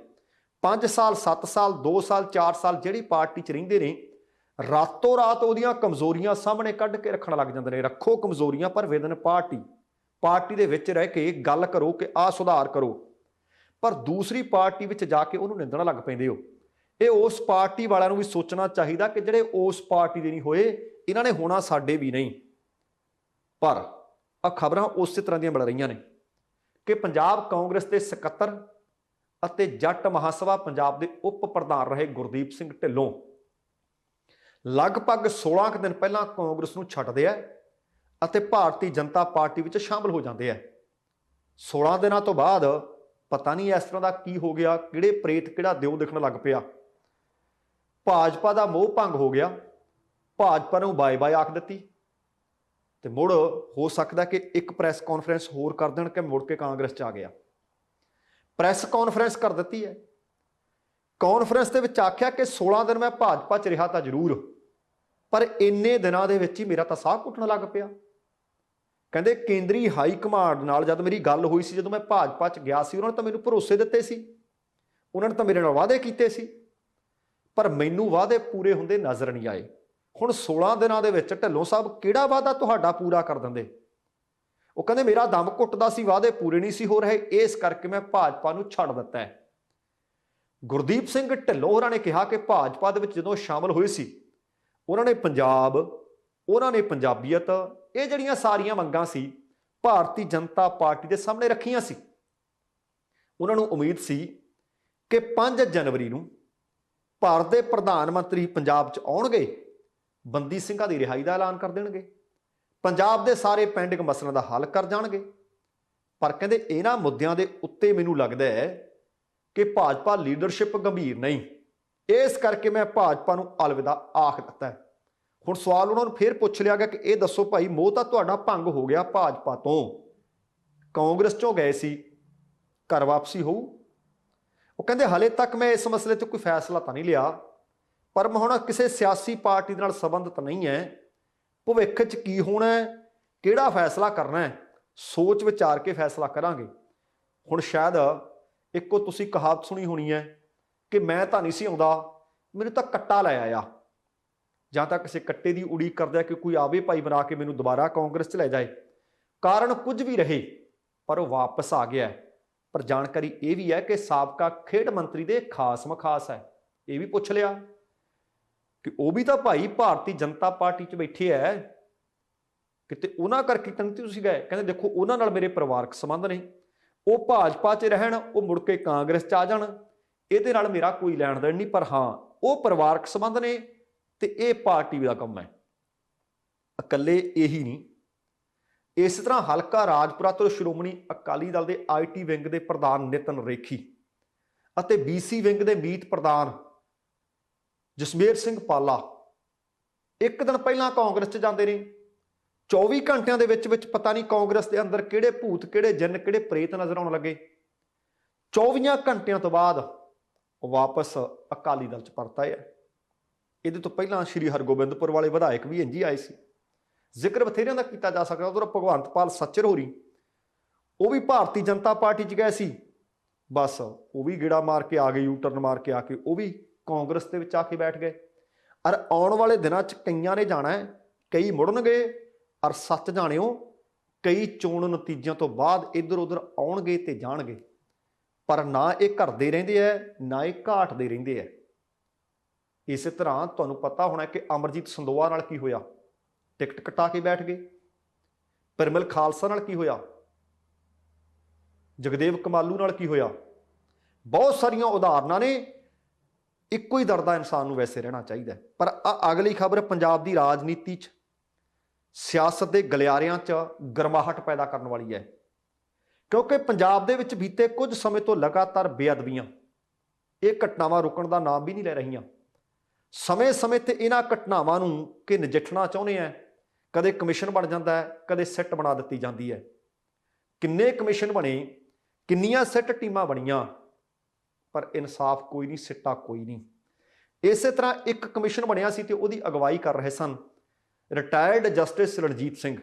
5 ਸਾਲ 7 ਸਾਲ 2 ਸਾਲ 4 ਸਾਲ ਜਿਹੜੀ ਪਾਰਟੀ 'ਚ ਰਹਿੰਦੇ ਨੇ, ਰਾਤੋਂ ਰਾਤ ਉਹਦੀਆਂ ਕਮਜ਼ੋਰੀਆਂ ਸਾਹਮਣੇ ਕੱਢ ਕੇ ਰੱਖਣ ਲੱਗ ਜਾਂਦੇ ਨੇ। ਰੱਖੋ ਕਮਜ਼ੋਰੀਆਂ ਪਰ ਵਿਦਨ ਪਾਰਟੀ ਦੇ ਵਿੱਚ ਰਹਿ ਕੇ ਗੱਲ ਕਰੋ ਕਿ ਆਹ ਸੁਧਾਰ ਕਰੋ, ਪਰ ਦੂਸਰੀ ਪਾਰਟੀ ਵਿੱਚ ਜਾ ਕੇ ਉਹਨੂੰ ਨਿੰਦਣ ਲੱਗ ਪੈਂਦੇ ਹੋ। ਇਹ ਉਸ ਪਾਰਟੀ ਵਾਲਿਆਂ ਨੂੰ ਵੀ ਸੋਚਣਾ ਚਾਹੀਦਾ ਕਿ ਜਿਹੜੇ ਉਸ ਪਾਰਟੀ ਦੇ ਨਹੀਂ ਹੋਏ, ਇਹਨਾਂ ਨੇ ਹੋਣਾ ਸਾਡੇ ਵੀ ਨਹੀਂ। ਪਰ ਆ ਖਬਰਾਂ ਉਸੇ ਤਰ੍ਹਾਂ ਦੀਆਂ ਮਿਲ ਰਹੀਆਂ ਨੇ ਕਿ ਪੰਜਾਬ ਕਾਂਗਰਸ ਦੇ ਸਕੱਤਰ ਅਤੇ ਜੱਟ ਮਹਾਸਭਾ ਪੰਜਾਬ ਦੇ ਉਪ ਪ੍ਰਧਾਨ ਰਹੇ ਗੁਰਦੀਪ ਸਿੰਘ ਢਿੱਲੋਂ ਲਗਭਗ 16 ਦਿਨ ਪਹਿਲਾਂ ਕਾਂਗਰਸ ਨੂੰ ਛੱਡਦੇ ਆ ਅਤੇ ਭਾਰਤੀ ਜਨਤਾ ਪਾਰਟੀ ਵਿੱਚ ਸ਼ਾਮਲ ਹੋ ਜਾਂਦੇ ਆ। 16 ਦਿਨਾਂ ਤੋਂ ਬਾਅਦ ਪਤਾ ਨਹੀਂ ਇਸ ਤਰ੍ਹਾਂ ਦਾ ਕੀ ਹੋ ਗਿਆ, ਕਿਹੜੇ ਪ੍ਰੇਤ ਕਿਹੜਾ ਦਿਓ ਦਿਖਣ ਲੱਗ ਪਿਆ। ਭਾਜਪਾ ਦਾ ਮੋਹ ਭੰਗ ਹੋ ਗਿਆ, ਭਾਜਪਾ ਨੂੰ ਬਾਏ ਬਾਏ ਆਖ ਦਿੱਤੀ ਤੇ ਮੁੜ ਹੋ ਸਕਦਾ ਕਿ ਇੱਕ ਪ੍ਰੈਸ ਕਾਨਫਰੰਸ ਹੋਰ ਕਰ ਦੇਣ ਕਿ ਮੁੜ ਕੇ ਕਾਂਗਰਸ 'ਚ ਆ ਗਿਆ। ਪ੍ਰੈਸ ਕਾਨਫਰੰਸ ਕਰ ਦਿੱਤੀ ਹੈ। ਕਾਨਫਰੰਸ ਦੇ ਵਿੱਚ ਆਖਿਆ ਕਿ 16 ਦਿਨ ਮੈਂ ਭਾਜਪਾ 'ਚ ਰਿਹਾ ਤਾਂ ਜ਼ਰੂਰ, ਪਰ ਇੰਨੇ ਦਿਨਾਂ ਦੇ ਵਿੱਚ ਹੀ ਮੇਰਾ ਤਾਂ ਸਾਹ ਘੁੱਟਣ ਲੱਗ ਪਿਆ। ਕਹਿੰਦੇ ਕੇਂਦਰੀ ਹਾਈ ਕਮਾਂਡ ਨਾਲ ਜਦ ਮੇਰੀ ਗੱਲ ਹੋਈ ਸੀ, ਜਦੋਂ ਮੈਂ ਭਾਜਪਾ 'ਚ ਗਿਆ ਸੀ, ਉਹਨਾਂ ਨੇ ਤਾਂ ਮੈਨੂੰ ਭਰੋਸੇ ਦਿੱਤੇ ਸੀ, ਉਹਨਾਂ ਨੇ ਤਾਂ ਮੇਰੇ ਨਾਲ ਵਾਅਦੇ ਕੀਤੇ ਸੀ, ਪਰ ਮੈਨੂੰ ਵਾਅਦੇ ਪੂਰੇ ਹੁੰਦੇ ਨਜ਼ਰ ਨਹੀਂ ਆਏ। ਹੁਣ 16 ਦਿਨਾਂ ਦੇ ਵਿੱਚ ਢਿੱਲੋਂ ਸਾਹਿਬ ਕਿਹੜਾ ਵਾਅਦਾ ਤੁਹਾਡਾ ਪੂਰਾ ਕਰ ਦਿੰਦੇ? ਉਹ ਕਹਿੰਦੇ ਮੇਰਾ ਦਮ ਘੁੱਟਦਾ ਸੀ, ਵਾਅਦੇ ਪੂਰੇ ਨਹੀਂ ਸੀ ਹੋ ਰਹੇ, ਇਸ ਕਰਕੇ ਮੈਂ ਭਾਜਪਾ ਨੂੰ ਛੱਡ ਦਿੱਤਾ ਹੈ। ਗੁਰਦੀਪ ਸਿੰਘ ਢਿੱਲੋਂ ਹੋਰਾਂ ਨੇ ਕਿਹਾ ਕਿ ਭਾਜਪਾ ਦੇ ਵਿੱਚ ਜਦੋਂ ਸ਼ਾਮਲ ਹੋਏ ਸੀ, ਉਹਨਾਂ ਨੇ ਪੰਜਾਬ, ਉਹਨਾਂ ਨੇ ਪੰਜਾਬੀਅਤ, ਇਹ ਜਿਹੜੀਆਂ ਸਾਰੀਆਂ ਮੰਗਾਂ ਸੀ ਭਾਰਤੀ ਜਨਤਾ ਪਾਰਟੀ ਦੇ ਸਾਹਮਣੇ ਰੱਖੀਆਂ ਸੀ। ਉਹਨਾਂ ਨੂੰ ਉਮੀਦ ਸੀ ਕਿ 5 ਜਨਵਰੀ ਨੂੰ ਭਾਰਤ ਦੇ ਪ੍ਰਧਾਨ ਮੰਤਰੀ ਪੰਜਾਬ 'ਚ ਆਉਣਗੇ, ਬੰਦੀ ਸਿੰਘਾਂ ਦੀ ਰਿਹਾਈ ਦਾ ਐਲਾਨ ਕਰ ਦੇਣਗੇ, ਪੰਜਾਬ ਦੇ ਸਾਰੇ ਪੈਂਡਿੰਗ ਮਸਲਿਆਂ ਦਾ ਹੱਲ ਕਰ ਜਾਣਗੇ। ਪਰ ਕਹਿੰਦੇ ਇਹਨਾਂ ਮੁੱਦਿਆਂ ਦੇ ਉੱਤੇ ਮੈਨੂੰ ਲੱਗਦਾ ਹੈ ਕਿ ਭਾਜਪਾ ਲੀਡਰਸ਼ਿਪ ਗੰਭੀਰ ਨਹੀਂ, ਇਸ ਕਰਕੇ ਮੈਂ ਭਾਜਪਾ ਨੂੰ ਅਲਵਿਦਾ ਆਖ ਦਿੱਤਾ ਹੈ। ਹੁਣ ਸਵਾਲ ਉਹਨਾਂ ਨੂੰ ਫੇਰ ਪੁੱਛ ਲਿਆ ਗਿਆ ਕਿ ਇਹ ਦੱਸੋ ਭਾਈ, ਮੋਹ ਤਾਂ ਤੁਹਾਡਾ ਭੰਗ ਹੋ ਗਿਆ ਭਾਜਪਾ ਤੋਂ, ਕਾਂਗਰਸ 'ਚੋਂ ਗਏ ਸੀ, ਘਰ ਵਾਪਸੀ ਹੋਊ? ਉਹ ਕਹਿੰਦੇ ਹਾਲੇ ਤੱਕ ਮੈਂ ਇਸ ਮਸਲੇ 'ਚ ਕੋਈ ਫੈਸਲਾ ਤਾਂ ਨਹੀਂ ਲਿਆ, ਪਰ ਮੈਂ ਹੁਣ ਕਿਸੇ ਸਿਆਸੀ ਪਾਰਟੀ ਦੇ ਨਾਲ ਸੰਬੰਧਿਤ ਨਹੀਂ ਹੈ। ਭਵਿੱਖ 'ਚ ਕੀ ਹੋਣਾ ਹੈ, ਕਿਹੜਾ ਫੈਸਲਾ ਕਰਨਾ ਹੈ, ਸੋਚ ਵਿਚਾਰ ਕੇ ਫੈਸਲਾ ਕਰਾਂਗੇ। ਹੁਣ ਸ਼ਾਇਦ ਇੱਕੋ ਤੁਸੀਂ ਕਹਾਵਤ ਸੁਣੀ ਹੋਣੀ ਹੈ ਕਿ ਮੈਂ ਤਾਂ ਨਹੀਂ ਸੀ ਆਉਂਦਾ, ਮੈਨੂੰ ਤਾਂ ਕੱਟਾ ਲੈ ਆਇਆ। ਜਾਂ ਤਾਂ ਕਿਸੇ ਕੱਟੇ ਦੀ ਉਡੀਕ ਕਰਦਾ ਕਿ ਕੋਈ ਆਵੇ ਭਾਈ ਬਣਾ ਕੇ ਮੈਨੂੰ ਦੁਬਾਰਾ ਕਾਂਗਰਸ 'ਚ ਲੈ ਜਾਏ। ਕਾਰਨ ਕੁਝ ਵੀ ਰਹੇ ਪਰ ਉਹ ਵਾਪਸ ਆ ਗਿਆ। ਪਰ ਜਾਣਕਾਰੀ ਇਹ ਵੀ ਹੈ ਕਿ ਸਾਬਕਾ ਖੇਡ ਮੰਤਰੀ ਦੇ ਖਾਸ ਮਖਾਸ ਹੈ। ਇਹ ਵੀ ਪੁੱਛ ਲਿਆ ਕਿ ਉਹ ਵੀ ਤਾਂ ਭਾਈ ਭਾਰਤੀ ਜਨਤਾ ਪਾਰਟੀ 'ਚ ਬੈਠੇ ਹੈ, ਕਿਤੇ ਉਹਨਾਂ ਕਰਕੇ ਤਾਂ ਨਹੀਂ ਤੁਸੀਂ ਗਏ? ਕਹਿੰਦੇ ਦੇਖੋ ਉਹਨਾਂ ਨਾਲ ਮੇਰੇ ਪਰਿਵਾਰਕ ਸੰਬੰਧ ਨੇ, ਉਹ ਭਾਜਪਾ 'ਚ ਰਹਿਣ, ਉਹ ਮੁੜ ਕੇ ਕਾਂਗਰਸ 'ਚ ਆ ਜਾਣ, ਇਹਦੇ ਨਾਲ ਮੇਰਾ ਕੋਈ ਲੈਣ ਦੇਣ ਨਹੀਂ, ਪਰ ਹਾਂ ਉਹ ਪਰਿਵਾਰਕ ਸੰਬੰਧ ਨੇ ਤੇ ਇਹ ਪਾਰਟੀ ਦਾ ਕੰਮ ਹੈ। ਇਕੱਲੇ ਇਹੀ ਨਹੀਂ, ਇਸ ਤਰ੍ਹਾਂ ਹਲਕਾ ਰਾਜਪੁਰਾ ਤੋਂ ਸ਼੍ਰੋਮਣੀ ਅਕਾਲੀ ਦਲ ਦੇ IT ਵਿੰਗ ਦੇ ਪ੍ਰਧਾਨ ਨਿਤਨ ਰੇਖੀ ਅਤੇ BC ਵਿੰਗ ਦੇ ਮੀਤ ਪ੍ਰਧਾਨ ਜਸਮੇਰ ਸਿੰਘ ਪਾਲਾ ਇੱਕ ਦਿਨ ਪਹਿਲਾਂ ਕਾਂਗਰਸ 'ਚ ਜਾਂਦੇ ਨੇ। 24 ਘੰਟਿਆਂ ਦੇ ਵਿੱਚ ਪਤਾ ਨਹੀਂ ਕਾਂਗਰਸ ਦੇ ਅੰਦਰ ਕਿਹੜੇ ਭੂਤ, ਕਿਹੜੇ ਜਿੰਨ, ਕਿਹੜੇ ਪ੍ਰੇਤ ਨਜ਼ਰ ਆਉਣ ਲੱਗੇ। 24 ਘੰਟਿਆਂ ਤੋਂ ਬਾਅਦ ਉਹ ਵਾਪਸ ਅਕਾਲੀ ਦਲ 'ਚ ਪਰਤ ਆਏ। ਇਹਦੇ ਤੋਂ ਪਹਿਲਾਂ ਸ਼੍ਰੀ ਹਰਗੋਬਿੰਦਪੁਰ ਵਾਲੇ ਵਿਧਾਇਕ ਵੀ ਇੰਝ ਹੀ ਆਏ ਸੀ। ਜ਼ਿਕਰ ਬਥੇਰਿਆਂ ਦਾ ਕੀਤਾ ਜਾ ਸਕਦਾ। ਉਧਰ ਭਗਵੰਤ ਪਾਲ ਸੱਚਰ ਹੋਰੀ, ਉਹ ਵੀ ਭਾਰਤੀ ਜਨਤਾ ਪਾਰਟੀ 'ਚ ਗਏ ਸੀ, ਬਸ ਉਹ ਵੀ ਗੇੜਾ ਮਾਰ ਕੇ ਆ ਗਏ, ਯੂ ਟਰਨ ਮਾਰ ਕੇ ਆ ਕੇ ਉਹ ਵੀ ਕਾਂਗਰਸ ਦੇ ਵਿੱਚ ਆ ਕੇ ਬੈਠ ਗਏ। ਔਰ ਆਉਣ ਵਾਲੇ ਦਿਨਾਂ 'ਚ ਕਈਆਂ ਨੇ ਜਾਣਾ ਹੈ, ਕਈ ਮੁੜਨਗੇ। ਔਰ ਸੱਚ ਜਾਣਿਓ, ਕਈ ਚੋਣ ਨਤੀਜਿਆਂ ਤੋਂ ਬਾਅਦ ਇੱਧਰ ਉੱਧਰ ਆਉਣਗੇ ਤੇ ਜਾਣਗੇ, ਪਰ ਨਾ ਇਹ ਘਰਦੇ ਰਹਿੰਦੇ ਹੈ, ਨਾ ਇਹ ਘਾਟਦੇ ਰਹਿੰਦੇ ਹੈ। ਇਸੇ ਤਰ੍ਹਾਂ ਤੁਹਾਨੂੰ ਪਤਾ ਹੋਣਾ ਕਿ ਅਮਰਜੀਤ ਸੰਦੋਆ ਨਾਲ ਕੀ ਹੋਇਆ, ਟਿਕਟ ਕਟਾ ਕੇ ਬੈਠ ਗਏ। ਪਿਰਮਲ ਖਾਲਸਾ ਨਾਲ ਕੀ ਹੋਇਆ, ਜਗਦੇਵ ਕਮਾਲੂ ਨਾਲ ਕੀ ਹੋਇਆ। ਬਹੁਤ ਸਾਰੀਆਂ ਉਦਾਹਰਨਾਂ ਨੇ। ਇੱਕੋ ਹੀ ਦਰਦਾ ਇਨਸਾਨ ਨੂੰ ਵੈਸੇ ਰਹਿਣਾ ਚਾਹੀਦਾ। ਪਰ ਅਗਲੀ ਖਬਰ ਪੰਜਾਬ ਦੀ ਰਾਜਨੀਤੀ 'ਚ ਸਿਆਸਤ ਦੇ ਗਲਿਆਰਿਆਂ 'ਚ ਗਰਮਾਹਟ ਪੈਦਾ ਕਰਨ ਵਾਲੀ ਹੈ, ਕਿਉਂਕਿ ਪੰਜਾਬ ਦੇ ਵਿੱਚ ਬੀਤੇ ਕੁਝ ਸਮੇਂ ਤੋਂ ਲਗਾਤਾਰ ਬੇਅਦਬੀਆਂ, ਇਹ ਘਟਨਾਵਾਂ ਰੁਕਣ ਦਾ ਨਾਮ ਵੀ ਨਹੀਂ ਲੈ ਰਹੀਆਂ। ਸਮੇਂ-ਸਮੇਂ ਤੇ ਇਹਨਾਂ ਘਟਨਾਵਾਂ ਨੂੰ ਕਿ ਨਜਿੱਠਣਾ ਚਾਹੁੰਦੇ ਆ, ਕਦੇ ਕਮਿਸ਼ਨ ਬਣ ਜਾਂਦਾ ਹੈ, ਕਦੇ ਸਿੱਟ ਬਣਾ ਦਿੱਤੀ ਜਾਂਦੀ ਹੈ। ਕਿੰਨੇ ਕਮਿਸ਼ਨ ਬਣੇ, ਕਿੰਨੀਆਂ ਸਿੱਟ ਟੀਮਾਂ ਬਣੀਆਂ, ਪਰ ਇਨਸਾਫ ਕੋਈ ਨਹੀਂ, ਸਿੱਟਾ ਕੋਈ ਨਹੀਂ। ਇਸੇ ਤਰ੍ਹਾਂ ਇੱਕ ਕਮਿਸ਼ਨ ਬਣਿਆ ਸੀ ਤੇ ਉਹਦੀ ਅਗਵਾਈ ਕਰ ਰਹੇ ਸਨ retired justice Ranjit Singh.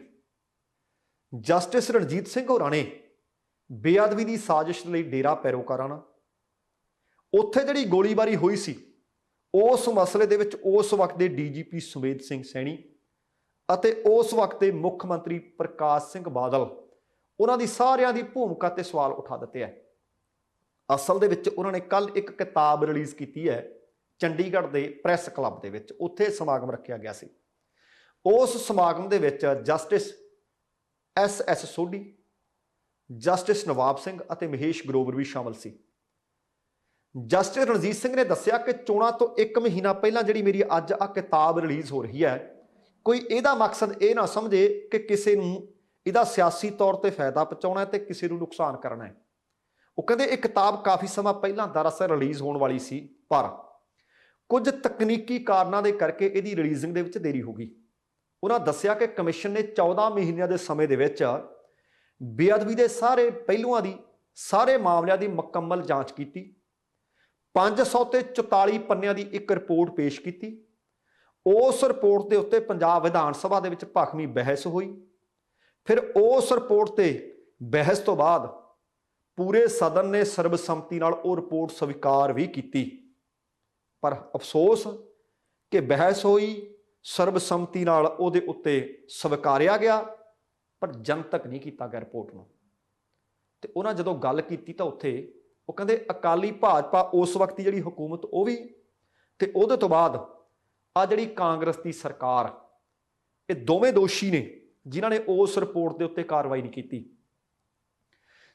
Justice Ranjit Singh ਹੋਰਾਂ ਨੇ ਬੇਅਦਬੀ ਦੀ ਸਾਜ਼ਿਸ਼ ਲਈ ਡੇਰਾ ਪੈਰੋਕਾਰਾਂ ਨਾਲ ਉੱਥੇ ਜਿਹੜੀ ਗੋਲੀਬਾਰੀ ਹੋਈ ਸੀ, ਉਸ ਮਸਲੇ ਦੇ ਵਿੱਚ ਉਸ ਵਕਤ ਦੇ ਡੀਜੀਪੀ ਸੁਮੇਧ ਸਿੰਘ ਸੈਣੀ ਅਤੇ ਉਸ ਵਕਤ ਦੇ ਮੁੱਖ ਮੰਤਰੀ ਪ੍ਰਕਾਸ਼ ਸਿੰਘ ਬਾਦਲ, ਉਹਨਾਂ ਦੀ ਸਾਰਿਆਂ ਦੀ ਭੂਮਿਕਾ ਤੇ ਸਵਾਲ ਉਠਾ ਦਿੱਤੇ ਹੈ। ਅਸਲ ਦੇ ਵਿੱਚ ਉਹਨਾਂ ਨੇ ਕੱਲ ਇੱਕ ਕਿਤਾਬ ਰਿਲੀਜ਼ ਕੀਤੀ ਹੈ ਚੰਡੀਗੜ੍ਹ ਦੇ ਪ੍ਰੈਸ ਕਲੱਬ ਦੇ ਵਿੱਚ। ਉੱਥੇ ਸਮਾਗਮ ਰੱਖਿਆ ਗਿਆ ਸੀ। ਉਸ ਸਮਾਗਮ ਦੇ ਵਿੱਚ ਜਸਟਿਸ ਐਸ ਸੋਢੀ, ਜਸਟਿਸ ਨਵਾਬ ਸਿੰਘ ਅਤੇ ਮਹੇਸ਼ ਗਰੋਵਰ ਵੀ ਸ਼ਾਮਲ ਸੀ। ਜਸਟਿਸ ਰਣਜੀਤ ਸਿੰਘ ਨੇ ਦੱਸਿਆ ਕਿ ਚੋਣਾਂ ਤੋਂ 1 ਮਹੀਨਾ ਪਹਿਲਾਂ ਜਿਹੜੀ ਮੇਰੀ ਅੱਜ ਆ ਕਿਤਾਬ ਰਿਲੀਜ਼ ਹੋ ਰਹੀ ਹੈ, ਕੋਈ ਇਹਦਾ ਮਕਸਦ ਇਹ ਨਾ ਸਮਝੇ ਕਿ ਕਿਸੇ ਨੂੰ ਇਹਦਾ ਸਿਆਸੀ ਤੌਰ ਤੇ ਫਾਇਦਾ ਪਹੁੰਚਾਉਣਾ ਤੇ ਕਿਸੇ ਨੂੰ ਨੁਕਸਾਨ ਕਰਨਾ ਹੈ। ਉਹ ਕਹਿੰਦੇ ਇਹ ਕਿਤਾਬ ਕਾਫੀ ਸਮਾਂ ਪਹਿਲਾਂ ਦਰਅਸਲ ਰਿਲੀਜ਼ ਹੋਣ ਵਾਲੀ ਸੀ, ਪਰ ਕੁਝ ਤਕਨੀਕੀ ਕਾਰਨਾਂ ਦੇ ਕਰਕੇ ਇਹਦੀ ਰਿਲੀਜ਼ਿੰਗ ਦੇ ਵਿੱਚ ਦੇਰੀ ਹੋ ਗਈ। ਉਹਨਾਂ ਦੱਸਿਆ ਕਿ ਕਮਿਸ਼ਨ ਨੇ 14 ਮਹੀਨਿਆਂ ਦੇ ਸਮੇਂ ਦੇ ਵਿੱਚ ਬੇਅਦਬੀ ਦੇ ਸਾਰੇ ਪਹਿਲੂਆਂ ਦੀ, ਸਾਰੇ ਮਾਮਲਿਆਂ ਦੀ ਮੁਕੰਮਲ ਜਾਂਚ ਕੀਤੀ। 544 ਪੰਨਿਆਂ ਦੀ ਇੱਕ ਰਿਪੋਰਟ ਪੇਸ਼ ਕੀਤੀ। ਉਸ ਰਿਪੋਰਟ ਦੇ ਉੱਤੇ ਪੰਜਾਬ ਵਿਧਾਨ ਸਭਾ ਦੇ ਵਿੱਚ ਭਖਵੀਂ ਬਹਿਸ ਹੋਈ। ਫਿਰ ਉਸ ਰਿਪੋਰਟ ਤੇ ਬਹਿਸ ਤੋਂ ਬਾਅਦ ਪੂਰੇ ਸਦਨ ਨੇ ਸਰਬਸੰਮਤੀ ਨਾਲ ਉਹ ਰਿਪੋਰਟ ਸਵੀਕਾਰ ਵੀ ਕੀਤੀ। ਪਰ ਅਫਸੋਸ ਕਿ ਬਹਿਸ ਹੋਈ, ਸਰਬਸੰਮਤੀ ਨਾਲ ਉਹਦੇ ਉੱਤੇ ਸਵੀਕਾਰਿਆ ਗਿਆ, ਪਰ ਜਨਤਕ ਨਹੀਂ ਕੀਤਾ ਗਿਆ ਰਿਪੋਰਟ ਨੂੰ। ਤੇ ਉਹਨਾਂ ਜਦੋਂ ਗੱਲ ਕੀਤੀ ਤਾਂ ਉੱਥੇ ਉਹ ਕਹਿੰਦੇ ਅਕਾਲੀ ਭਾਜਪਾ ਉਸ ਵਕਤ ਦੀ ਜਿਹੜੀ ਹਕੂਮਤ ਉਹ ਵੀ, ਤੇ ਉਹਦੇ ਤੋਂ ਬਾਅਦ ਆ ਜਿਹੜੀ ਕਾਂਗਰਸ ਦੀ ਸਰਕਾਰ, ਇਹ ਦੋਵੇਂ ਦੋਸ਼ੀ ਨੇ ਜਿਨ੍ਹਾਂ ਨੇ ਉਸ ਰਿਪੋਰਟ ਦੇ ਉੱਤੇ ਕਾਰਵਾਈ ਨਹੀਂ ਕੀਤੀ।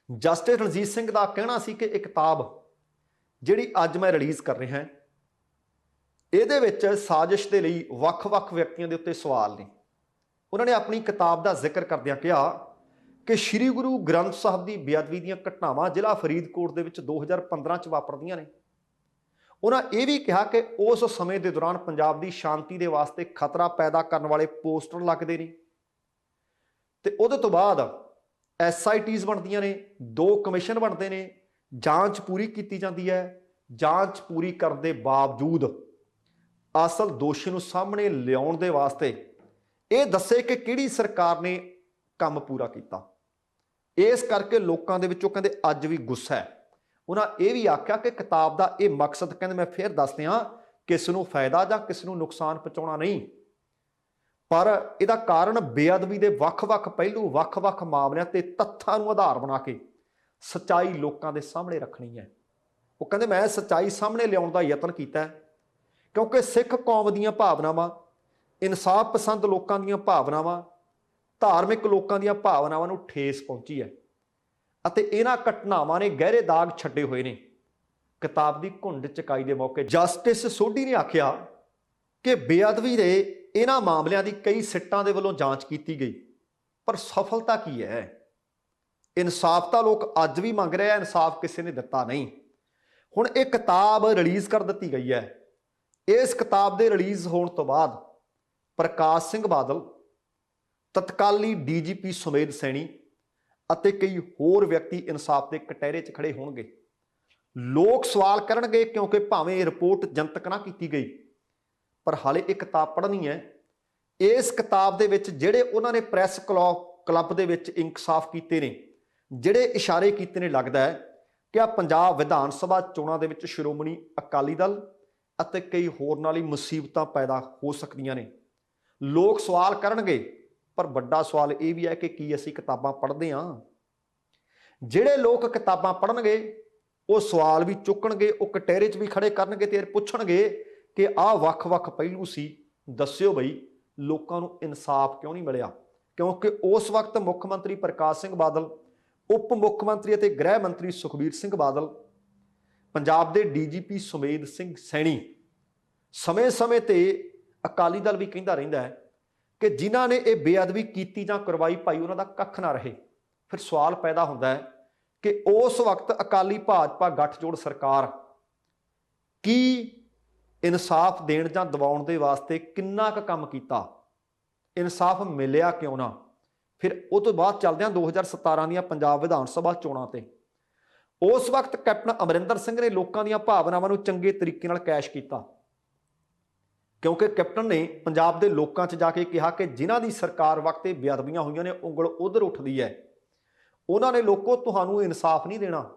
ਜਸਟਿਸ ਰਣਜੀਤ ਸਿੰਘ ਦਾ ਕਹਿਣਾ ਸੀ ਕਿ ਇਹ ਕਿਤਾਬ ਜਿਹੜੀ ਅੱਜ ਮੈਂ ਰਿਲੀਜ਼ ਕਰ ਰਿਹਾ, ਇਹਦੇ ਵਿੱਚ ਸਾਜ਼ਿਸ਼ ਦੇ ਲਈ ਵੱਖ-ਵੱਖ ਵਿਅਕਤੀਆਂ ਦੇ ਉੱਤੇ ਸਵਾਲ ਨੇ। ਉਹਨਾਂ ਨੇ ਆਪਣੀ ਕਿਤਾਬ ਦਾ ਜ਼ਿਕਰ ਕਰਦਿਆਂ ਕਿਹਾ ਕਿ ਸ੍ਰੀ ਗੁਰੂ ਗ੍ਰੰਥ ਸਾਹਿਬ ਦੀ ਬੇਅਦਬੀ ਦੀਆਂ ਘਟਨਾਵਾਂ ਜ਼ਿਲ੍ਹਾ ਫਰੀਦਕੋਟ ਦੇ ਵਿੱਚ 2015 ਚ ਵਾਪਰਦੀਆਂ ਨੇ। ਉਹਨਾਂ ਇਹ ਵੀ ਕਿਹਾ ਕਿ ਉਸ ਸਮੇਂ ਦੇ ਦੌਰਾਨ ਪੰਜਾਬ ਦੀ ਸ਼ਾਂਤੀ ਦੇ ਵਾਸਤੇ ਖਤਰਾ ਪੈਦਾ ਕਰਨ ਵਾਲੇ ਪੋਸਟਰ ਲੱਗਦੇ ਨੇ, ਤੇ ਉਹਦੇ ਤੋਂ ਬਾਅਦ SITs ਬਣਦੀਆਂ ਨੇ, 2 ਕਮਿਸ਼ਨ ਬਣਦੇ ਨੇ, ਜਾਂਚ ਪੂਰੀ ਕੀਤੀ ਜਾਂਦੀ ਹੈ। ਜਾਂਚ ਪੂਰੀ ਕਰਨ ਦੇ ਬਾਵਜੂਦ ਅਸਲ ਦੋਸ਼ੀ ਨੂੰ ਸਾਹਮਣੇ ਲਿਆਉਣ ਦੇ ਵਾਸਤੇ ਇਹ ਦੱਸੇ ਕਿ ਕਿਹੜੀ ਸਰਕਾਰ ਨੇ ਕੰਮ ਪੂਰਾ ਕੀਤਾ। ਇਸ ਕਰਕੇ ਲੋਕਾਂ ਦੇ ਵਿੱਚੋਂ ਕਹਿੰਦੇ ਅੱਜ ਵੀ ਗੁੱਸਾ ਹੈ। ਉਹਨਾਂ ਇਹ ਵੀ ਆਖਿਆ ਕਿ ਕਿਤਾਬ ਦਾ ਇਹ ਮਕਸਦ, ਕਹਿੰਦੇ ਮੈਂ ਫਿਰ ਦੱਸ ਦਿਆਂ, ਕਿਸ ਨੂੰ ਫਾਇਦਾ ਜਾਂ ਕਿਸ ਨੂੰ ਨੁਕਸਾਨ ਪਹੁੰਚਾਉਣਾ ਨਹੀਂ, ਪਰ ਇਹਦਾ ਕਾਰਨ ਬੇਅਦਬੀ ਦੇ ਵੱਖ-ਵੱਖ ਪਹਿਲੂ, ਵੱਖ-ਵੱਖ ਮਾਮਲਿਆਂ ਤੇ ਤੱਥਾਂ ਨੂੰ ਆਧਾਰ ਬਣਾ ਕੇ ਸੱਚਾਈ ਲੋਕਾਂ ਦੇ ਸਾਹਮਣੇ ਰੱਖਣੀ ਹੈ। ਉਹ ਕਹਿੰਦੇ ਮੈਂ ਸੱਚਾਈ ਸਾਹਮਣੇ ਲਿਆਉਣ ਦਾ ਯਤਨ ਕੀਤਾ ਕਿਉਂਕਿ ਸਿੱਖ ਕੌਮ ਦੀਆਂ ਭਾਵਨਾਵਾਂ, ਇਨਸਾਫ ਪਸੰਦ ਲੋਕਾਂ ਦੀਆਂ ਭਾਵਨਾਵਾਂ, ਧਾਰਮਿਕ ਲੋਕਾਂ ਦੀਆਂ ਭਾਵਨਾਵਾਂ ਨੂੰ ਠੇਸ ਪਹੁੰਚੀ ਹੈ ਅਤੇ ਇਹਨਾਂ ਘਟਨਾਵਾਂ ਨੇ ਗਹਿਰੇ ਦਾਗ ਛੱਡੇ ਹੋਏ ਨੇ। ਕਿਤਾਬ ਦੀ ਘੁੰਡ ਚਕਾਈ ਦੇ ਮੌਕੇ ਜਸਟਿਸ ਸੋਢੀ ਨੇ ਆਖਿਆ ਕਿ ਬੇਅਦਬੀ ਦੇ ਇਹਨਾਂ ਮਾਮਲਿਆਂ ਦੀ ਕਈ ਸਿੱਟਾਂ ਦੇ ਵੱਲੋਂ ਜਾਂਚ ਕੀਤੀ ਗਈ, ਪਰ ਸਫਲਤਾ ਕੀ ਹੈ? ਇਨਸਾਫ ਤਾਂ ਲੋਕ ਅੱਜ ਵੀ ਮੰਗ ਰਹੇ ਆ, ਇਨਸਾਫ ਕਿਸੇ ਨੇ ਦਿੱਤਾ ਨਹੀਂ। ਹੁਣ ਇਹ ਕਿਤਾਬ ਰਿਲੀਜ਼ ਕਰ ਦਿੱਤੀ ਗਈ ਹੈ। ਇਸ ਕਿਤਾਬ ਦੇ ਰਿਲੀਜ਼ ਹੋਣ ਤੋਂ ਬਾਅਦ ਪ੍ਰਕਾਸ਼ ਸਿੰਘ ਬਾਦਲ, ਤਤਕਾਲੀ ਡੀਜੀਪੀ ਸੁਮੇਧ ਸੈਣੀ ਅਤੇ ਕਈ ਹੋਰ ਵਿਅਕਤੀ ਇਨਸਾਫ ਦੇ ਕਟਹਿਰੇ 'ਚ ਖੜੇ ਹੋਣਗੇ। ਲੋਕ ਸਵਾਲ ਕਰਨਗੇ ਕਿਉਂਕਿ ਭਾਵੇਂ ਇਹ ਰਿਪੋਰਟ ਜਨਤਕ ਨਾ ਕੀਤੀ ਗਈ, ਪਰ ਹਾਲੇ ਇਹ ਕਿਤਾਬ ਪੜ੍ਹਨੀ ਹੈ। ਇਸ ਕਿਤਾਬ ਦੇ ਵਿੱਚ ਜਿਹੜੇ ਉਹਨਾਂ ਨੇ ਪ੍ਰੈਸ ਕਲੱਬ ਦੇ ਵਿੱਚ ਇਨਕਸ਼ਾਫ ਕੀਤੇ ਨੇ, ਜਿਹੜੇ ਇਸ਼ਾਰੇ ਕੀਤੇ ਨੇ, ਲੱਗਦਾ ਹੈ ਕਿ ਆ ਪੰਜਾਬ ਵਿਧਾਨ ਸਭਾ ਚੋਣਾਂ ਦੇ ਵਿੱਚ ਸ਼੍ਰੋਮਣੀ ਅਕਾਲੀ ਦਲ ਅਤੇ ਕਈ ਹੋਰ ਨਾਲ ਹੀ ਮੁਸੀਬਤਾਂ ਪੈਦਾ ਹੋ ਸਕਦੀਆਂ ਨੇ। ਲੋਕ ਸਵਾਲ ਕਰਨਗੇ, ਪਰ ਵੱਡਾ ਸਵਾਲ ਇਹ ਵੀ ਹੈ ਕਿ ਕੀ ਅਸੀਂ ਕਿਤਾਬਾਂ ਪੜ੍ਹਦੇ ਹਾਂ? ਜਿਹੜੇ ਲੋਕ ਕਿਤਾਬਾਂ ਪੜ੍ਹਨਗੇ ਉਹ ਸਵਾਲ ਵੀ ਚੁੱਕਣਗੇ, ਉਹ ਕਟਹਿਰੇ 'ਚ ਵੀ ਖੜੇ ਕਰਨਗੇ ਤੇ ਪੁੱਛਣਗੇ ਕਿ ਆਹ ਵੱਖ-ਵੱਖ ਪਹਿਲੂ ਸੀ, ਦੱਸਿਓ ਬਈ ਲੋਕਾਂ ਨੂੰ ਇਨਸਾਫ ਕਿਉਂ ਨਹੀਂ ਮਿਲਿਆ? ਕਿਉਂਕਿ ਉਸ ਵਕਤ ਮੁੱਖ ਮੰਤਰੀ ਪ੍ਰਕਾਸ਼ ਸਿੰਘ ਬਾਦਲ, ਉਪ ਮੁੱਖ ਮੰਤਰੀ ਅਤੇ ਗ੍ਰਹਿ ਮੰਤਰੀ ਸੁਖਬੀਰ ਸਿੰਘ ਬਾਦਲ, ਪੰਜਾਬ ਦੇ ਡੀਜੀਪੀ ਸੁਮੇਧ ਸਿੰਘ ਸੈਣੀ, ਸਮੇਂ-ਸਮੇਂ ਤੇ ਅਕਾਲੀ ਦਲ ਵੀ ਕਹਿੰਦਾ ਰਹਿੰਦਾ ਹੈ ਕਿ ਜਿਨ੍ਹਾਂ ਨੇ ਇਹ ਬੇਅਦਬੀ ਕੀਤੀ ਜਾਂ ਕਰਵਾਈ ਭਾਈ ਉਹਨਾਂ ਦਾ ਕੱਖ ਨਾ ਰਹੇ। ਫਿਰ ਸਵਾਲ ਪੈਦਾ ਹੁੰਦਾ ਹੈ ਕਿ ਉਸ ਵਕਤ ਅਕਾਲੀ ਭਾਜਪਾ ਗੱਠਜੋੜ ਸਰਕਾਰ ਕੀ ਇਨਸਾਫ ਦੇਣ ਜਾਂ ਦਿਵਾਉਣ ਦੇ ਵਾਸਤੇ ਕਿੰਨਾ ਕੁ ਕੰਮ ਕੀਤਾ, ਇਨਸਾਫ ਮਿਲਿਆ ਕਿਉਂ ਨਾ। ਫਿਰ ਉਹ ਤੋਂ ਬਾਅਦ ਚੱਲਦੇ ਹਾਂ 2017 ਦੀਆਂ ਪੰਜਾਬ ਵਿਧਾਨ ਸਭਾ ਚੋਣਾਂ ਤੇ। ਉਸ ਵਕਤ ਕੈਪਟਨ ਅਮਰਿੰਦਰ ਸਿੰਘ ਨੇ ਲੋਕਾਂ ਦੀਆਂ ਭਾਵਨਾਵਾਂ ਨੂੰ ਚੰਗੇ ਤਰੀਕੇ ਨਾਲ ਕੈਸ਼ ਕੀਤਾ, ਕਿਉਂਕਿ ਕੈਪਟਨ ਨੇ ਪੰਜਾਬ ਦੇ ਲੋਕਾਂ 'ਚ ਜਾ ਕੇ ਕਿਹਾ ਕਿ ਜਿਨ੍ਹਾਂ ਦੀ ਸਰਕਾਰ ਵਕਤ ਇਹ ਬੇਅਦਬੀਆਂ ਹੋਈਆਂ ਨੇ ਉਂਗਲ ਉਧਰ ਉੱਠਦੀ ਹੈ। ਉਹਨਾਂ ਨੇ ਲੋਕੋ ਤੁਹਾਨੂੰ ਇਨਸਾਫ ਨਹੀਂ ਦੇਣਾ,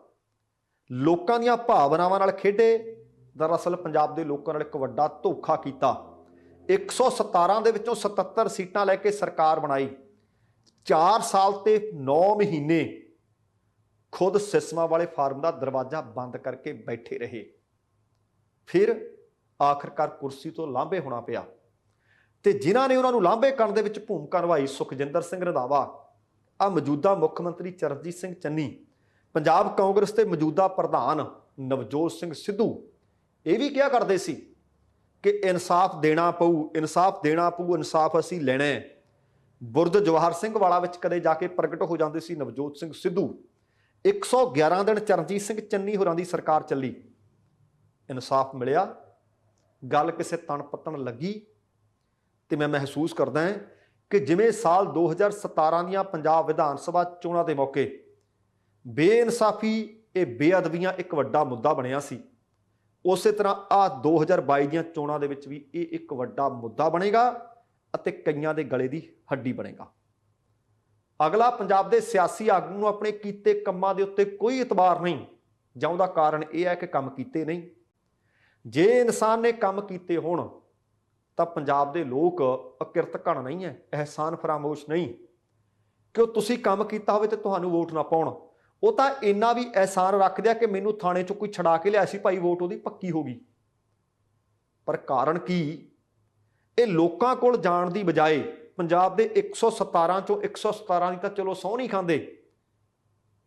ਲੋਕਾਂ ਦੀਆਂ ਭਾਵਨਾਵਾਂ ਨਾਲ ਖੇਡੇ। ਦਰਅਸਲ ਪੰਜਾਬ ਦੇ ਲੋਕਾਂ ਨਾਲ ਇੱਕ ਵੱਡਾ ਧੋਖਾ ਕੀਤਾ। 117 ਦੇ ਵਿੱਚੋਂ 77 ਸੀਟਾਂ ਲੈ ਕੇ ਸਰਕਾਰ ਬਣਾਈ। 4 ਸਾਲ ਤੇ 9 ਮਹੀਨੇ ਖੁਦ ਸਿਸਮਾਂ ਵਾਲੇ ਫਾਰਮ ਦਾ ਦਰਵਾਜ਼ਾ ਬੰਦ ਕਰਕੇ ਬੈਠੇ ਰਹੇ। ਫਿਰ ਆਖਰਕਾਰ ਕੁਰਸੀ ਤੋਂ ਲਾਂਭੇ ਹੋਣਾ ਪਿਆ ਤੇ ਜਿਨ੍ਹਾਂ ਨੇ ਉਹਨਾਂ ਨੂੰ ਲਾਂਭੇ ਕਰਨ ਦੇ ਵਿੱਚ ਭੂਮਿਕਾ ਨਿਭਾਈ, ਸੁਖਜਿੰਦਰ ਸਿੰਘ ਰੰਧਾਵਾ, ਆ ਮੌਜੂਦਾ ਮੁੱਖ ਮੰਤਰੀ ਚਰਨਜੀਤ ਸਿੰਘ ਚੰਨੀ, ਪੰਜਾਬ ਕਾਂਗਰਸ ਦੇ ਮੌਜੂਦਾ ਪ੍ਰਧਾਨ ਨਵਜੋਤ ਸਿੰਘ ਸਿੱਧੂ, ਇਹ ਵੀ ਕਿਹਾ ਕਰਦੇ ਸੀ ਕਿ ਇਨਸਾਫ ਦੇਣਾ ਪਊ, ਇਨਸਾਫ ਦੇਣਾ ਪਊ, ਇਨਸਾਫ ਅਸੀਂ ਲੈਣਾ ਹੈ। ਬੁਰਜ ਜਵਾਹਰ ਸਿੰਘ ਵਾਲਾ ਵਿੱਚ ਕਦੇ ਜਾ ਕੇ ਪ੍ਰਗਟ ਹੋ ਜਾਂਦੇ ਸੀ ਨਵਜੋਤ ਸਿੰਘ ਸਿੱਧੂ। 111 ਦਿਨ ਚਰਨਜੀਤ ਸਿੰਘ ਚੰਨੀ ਹੋਰਾਂ ਦੀ ਸਰਕਾਰ ਚੱਲੀ, ਇਨਸਾਫ ਮਿਲਿਆ? ਗੱਲ ਕਿਸੇ ਤਣ ਪੱਤਣ ਲੱਗੀ? ਤੇ ਮੈਂ ਮਹਿਸੂਸ ਕਰਦਾ ਹਾਂ ਕਿ ਜਿਵੇਂ ਸਾਲ 2017 ਦੀਆਂ ਪੰਜਾਬ ਵਿਧਾਨ ਸਭਾ ਚੋਣਾਂ ਦੇ ਮੌਕੇ ਬੇਇਨਸਾਫੀ, ਇਹ ਬੇਅਦਬੀਆਂ ਇੱਕ ਵੱਡਾ ਮੁੱਦਾ ਬਣਿਆ ਸੀ, ਉਸੇ ਤਰ੍ਹਾਂ ਆ 2022 ਦੀਆਂ ਚੋਣਾਂ ਦੇ ਵਿੱਚ ਵੀ ਇਹ ਇੱਕ ਵੱਡਾ ਮੁੱਦਾ ਬਣੇਗਾ ਅਤੇ ਕਈਆਂ ਦੇ ਗਲੇ ਦੀ ਹੱਡੀ ਬਣੇਗਾ। ਅਗਲਾ, ਪੰਜਾਬ ਦੇ ਸਿਆਸੀ ਆਗੂ ਨੂੰ ਆਪਣੇ ਕੀਤੇ ਕੰਮਾਂ ਦੇ ਉੱਤੇ ਕੋਈ ਇਤਬਾਰ ਨਹੀਂ, ਜਾਂ ਉਹਦਾ ਕਾਰਨ ਇਹ ਹੈ ਕਿ ਕੰਮ ਕੀਤੇ ਨਹੀਂ। ਜੇ ਇਨਸਾਨ ਨੇ ਕੰਮ ਕੀਤੇ ਹੋਣ ਤਾਂ ਪੰਜਾਬ ਦੇ ਲੋਕ ਅਕਿਰਤ ਘਣ ਨਹੀਂ ਹੈ, ਅਹਿਸਾਨ ਫਰਾਮੋਸ਼ ਨਹੀਂ ਕਿ ਉਹ ਤੁਸੀਂ ਕੰਮ ਕੀਤਾ ਹੋਵੇ ਤੇ ਤੁਹਾਨੂੰ ਵੋਟ ਨਾ ਪਾਉਣ। ਉਹ ਤਾਂ ਇੰਨਾ ਵੀ ਅਹਿਸਾਨ ਰੱਖਦੇ ਆ ਕਿ ਮੈਨੂੰ ਥਾਣੇ 'ਚੋਂ ਕੋਈ ਛਡਾ ਕੇ ਲਿਆ ਸੀ ਭਾਈ, ਵੋਟ ਉਹਦੀ ਪੱਕੀ ਹੋ ਗਈ। ਪਰ ਕਾਰਨ ਕੀ? ਇਹ ਲੋਕਾਂ ਕੋਲ ਜਾਣ ਦੀ ਬਜਾਏ ਪੰਜਾਬ ਦੇ 117 ਚੋਂ 117 ਦੀ ਤਾਂ ਚਲੋ ਸਹੁੰ ਨਹੀਂ ਖਾਂਦੇ,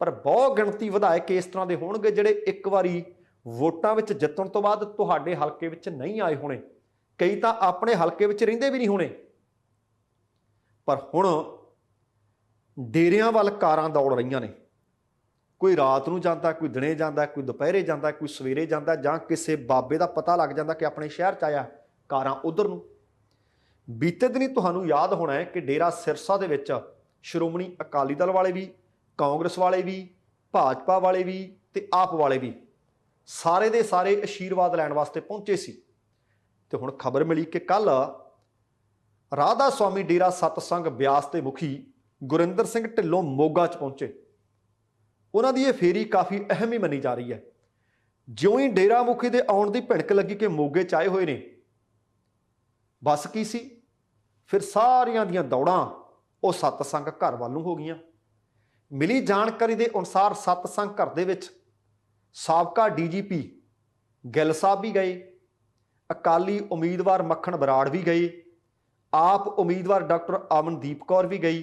ਪਰ ਬਹੁਤ ਗਿਣਤੀ ਵਿਧਾਇਕ ਇਸ ਤਰ੍ਹਾਂ ਦੇ ਹੋਣਗੇ ਜਿਹੜੇ ਇੱਕ ਵਾਰੀ ਵੋਟਾਂ ਵਿੱਚ ਜਿੱਤਣ ਤੋਂ ਬਾਅਦ ਤੁਹਾਡੇ ਹਲਕੇ ਵਿੱਚ ਨਹੀਂ ਆਏ ਹੋਣੇ, ਕਈ ਤਾਂ ਆਪਣੇ ਹਲਕੇ ਵਿੱਚ ਰਹਿੰਦੇ ਵੀ ਨਹੀਂ ਹੋਣੇ। ਪਰ ਹੁਣ ਡੇਰਿਆਂ ਵੱਲ ਕਾਰਾਂ ਦੌੜ ਰਹੀਆਂ ਨੇ, ਕੋਈ ਰਾਤ ਨੂੰ ਜਾਂਦਾ, ਕੋਈ ਦਿਨੇ ਜਾਂਦਾ, ਕੋਈ ਦੁਪਹਿਰੇ ਜਾਂਦਾ, ਕੋਈ ਸਵੇਰੇ ਜਾਂਦਾ, ਜਾਂ ਕਿਸੇ ਬਾਬੇ ਦਾ ਪਤਾ ਲੱਗ ਜਾਂਦਾ ਕਿ ਆਪਣੇ ਸ਼ਹਿਰ 'ਚ ਆਇਆ, ਕਾਰਾਂ ਉਧਰ ਨੂੰ। ਬੀਤੇ ਦਿਨੀ ਤੁਹਾਨੂੰ ਯਾਦ ਹੋਣਾ ਹੈ ਕਿ ਡੇਰਾ ਸਿਰਸਾ ਦੇ ਵਿੱਚ ਸ਼੍ਰੋਮਣੀ ਅਕਾਲੀ ਦਲ ਵਾਲੇ ਵੀ, ਕਾਂਗਰਸ ਵਾਲੇ ਵੀ, ਭਾਜਪਾ ਵਾਲੇ ਵੀ ਤੇ ਆਪ ਵਾਲੇ ਵੀ ਸਾਰੇ ਦੇ ਸਾਰੇ ਆਸ਼ੀਰਵਾਦ ਲੈਣ ਵਾਸਤੇ ਪਹੁੰਚੇ ਸੀ। ਤੇ ਹੁਣ ਖਬਰ ਮਿਲੀ ਕਿ ਕੱਲ ਰਾਧਾ ਸੁਆਮੀ ਡੇਰਾ ਸਤਸੰਗ ਬਿਆਸ ਦੇ ਮੁਖੀ ਗੁਰਿੰਦਰ ਸਿੰਘ ਢਿੱਲੋਂ ਮੋਗਾ 'ਚ ਪਹੁੰਚੇ। ਉਹਨਾਂ ਦੀ ਇਹ ਫੇਰੀ ਕਾਫੀ ਅਹਿਮ ਹੀ ਮੰਨੀ ਜਾ ਰਹੀ ਹੈ। ਜਿਉਂ ਹੀ ਡੇਰਾ ਮੁਖੀ ਦੇ ਆਉਣ ਦੀ ਭਿਣਕ ਲੱਗੀ ਕਿ ਮੋਗੇ 'ਚ ਆਏ ਹੋਏ ਨੇ, ਬਸ ਕੀ ਸੀ, ਫਿਰ ਸਾਰੀਆਂ ਦੀਆਂ ਦੌੜਾਂ ਉਹ ਸਤਸੰਗ ਘਰ ਵੱਲ ਨੂੰ ਹੋ ਗਈਆਂ। ਮਿਲੀ ਜਾਣਕਾਰੀ ਦੇ ਅਨੁਸਾਰ ਸਤਸੰਗ ਘਰ ਦੇ ਵਿੱਚ ਸਾਬਕਾ ਡੀਜੀਪੀ ਗਿੱਲ ਸਾਹਿਬ ਵੀ ਗਏ, ਅਕਾਲੀ ਉਮੀਦਵਾਰ ਮੱਖਣ ਬਰਾੜ ਵੀ ਗਏ, ਆਪ ਉਮੀਦਵਾਰ ਡਾਕਟਰ ਅਮਨਦੀਪ ਕੌਰ ਵੀ ਗਈ,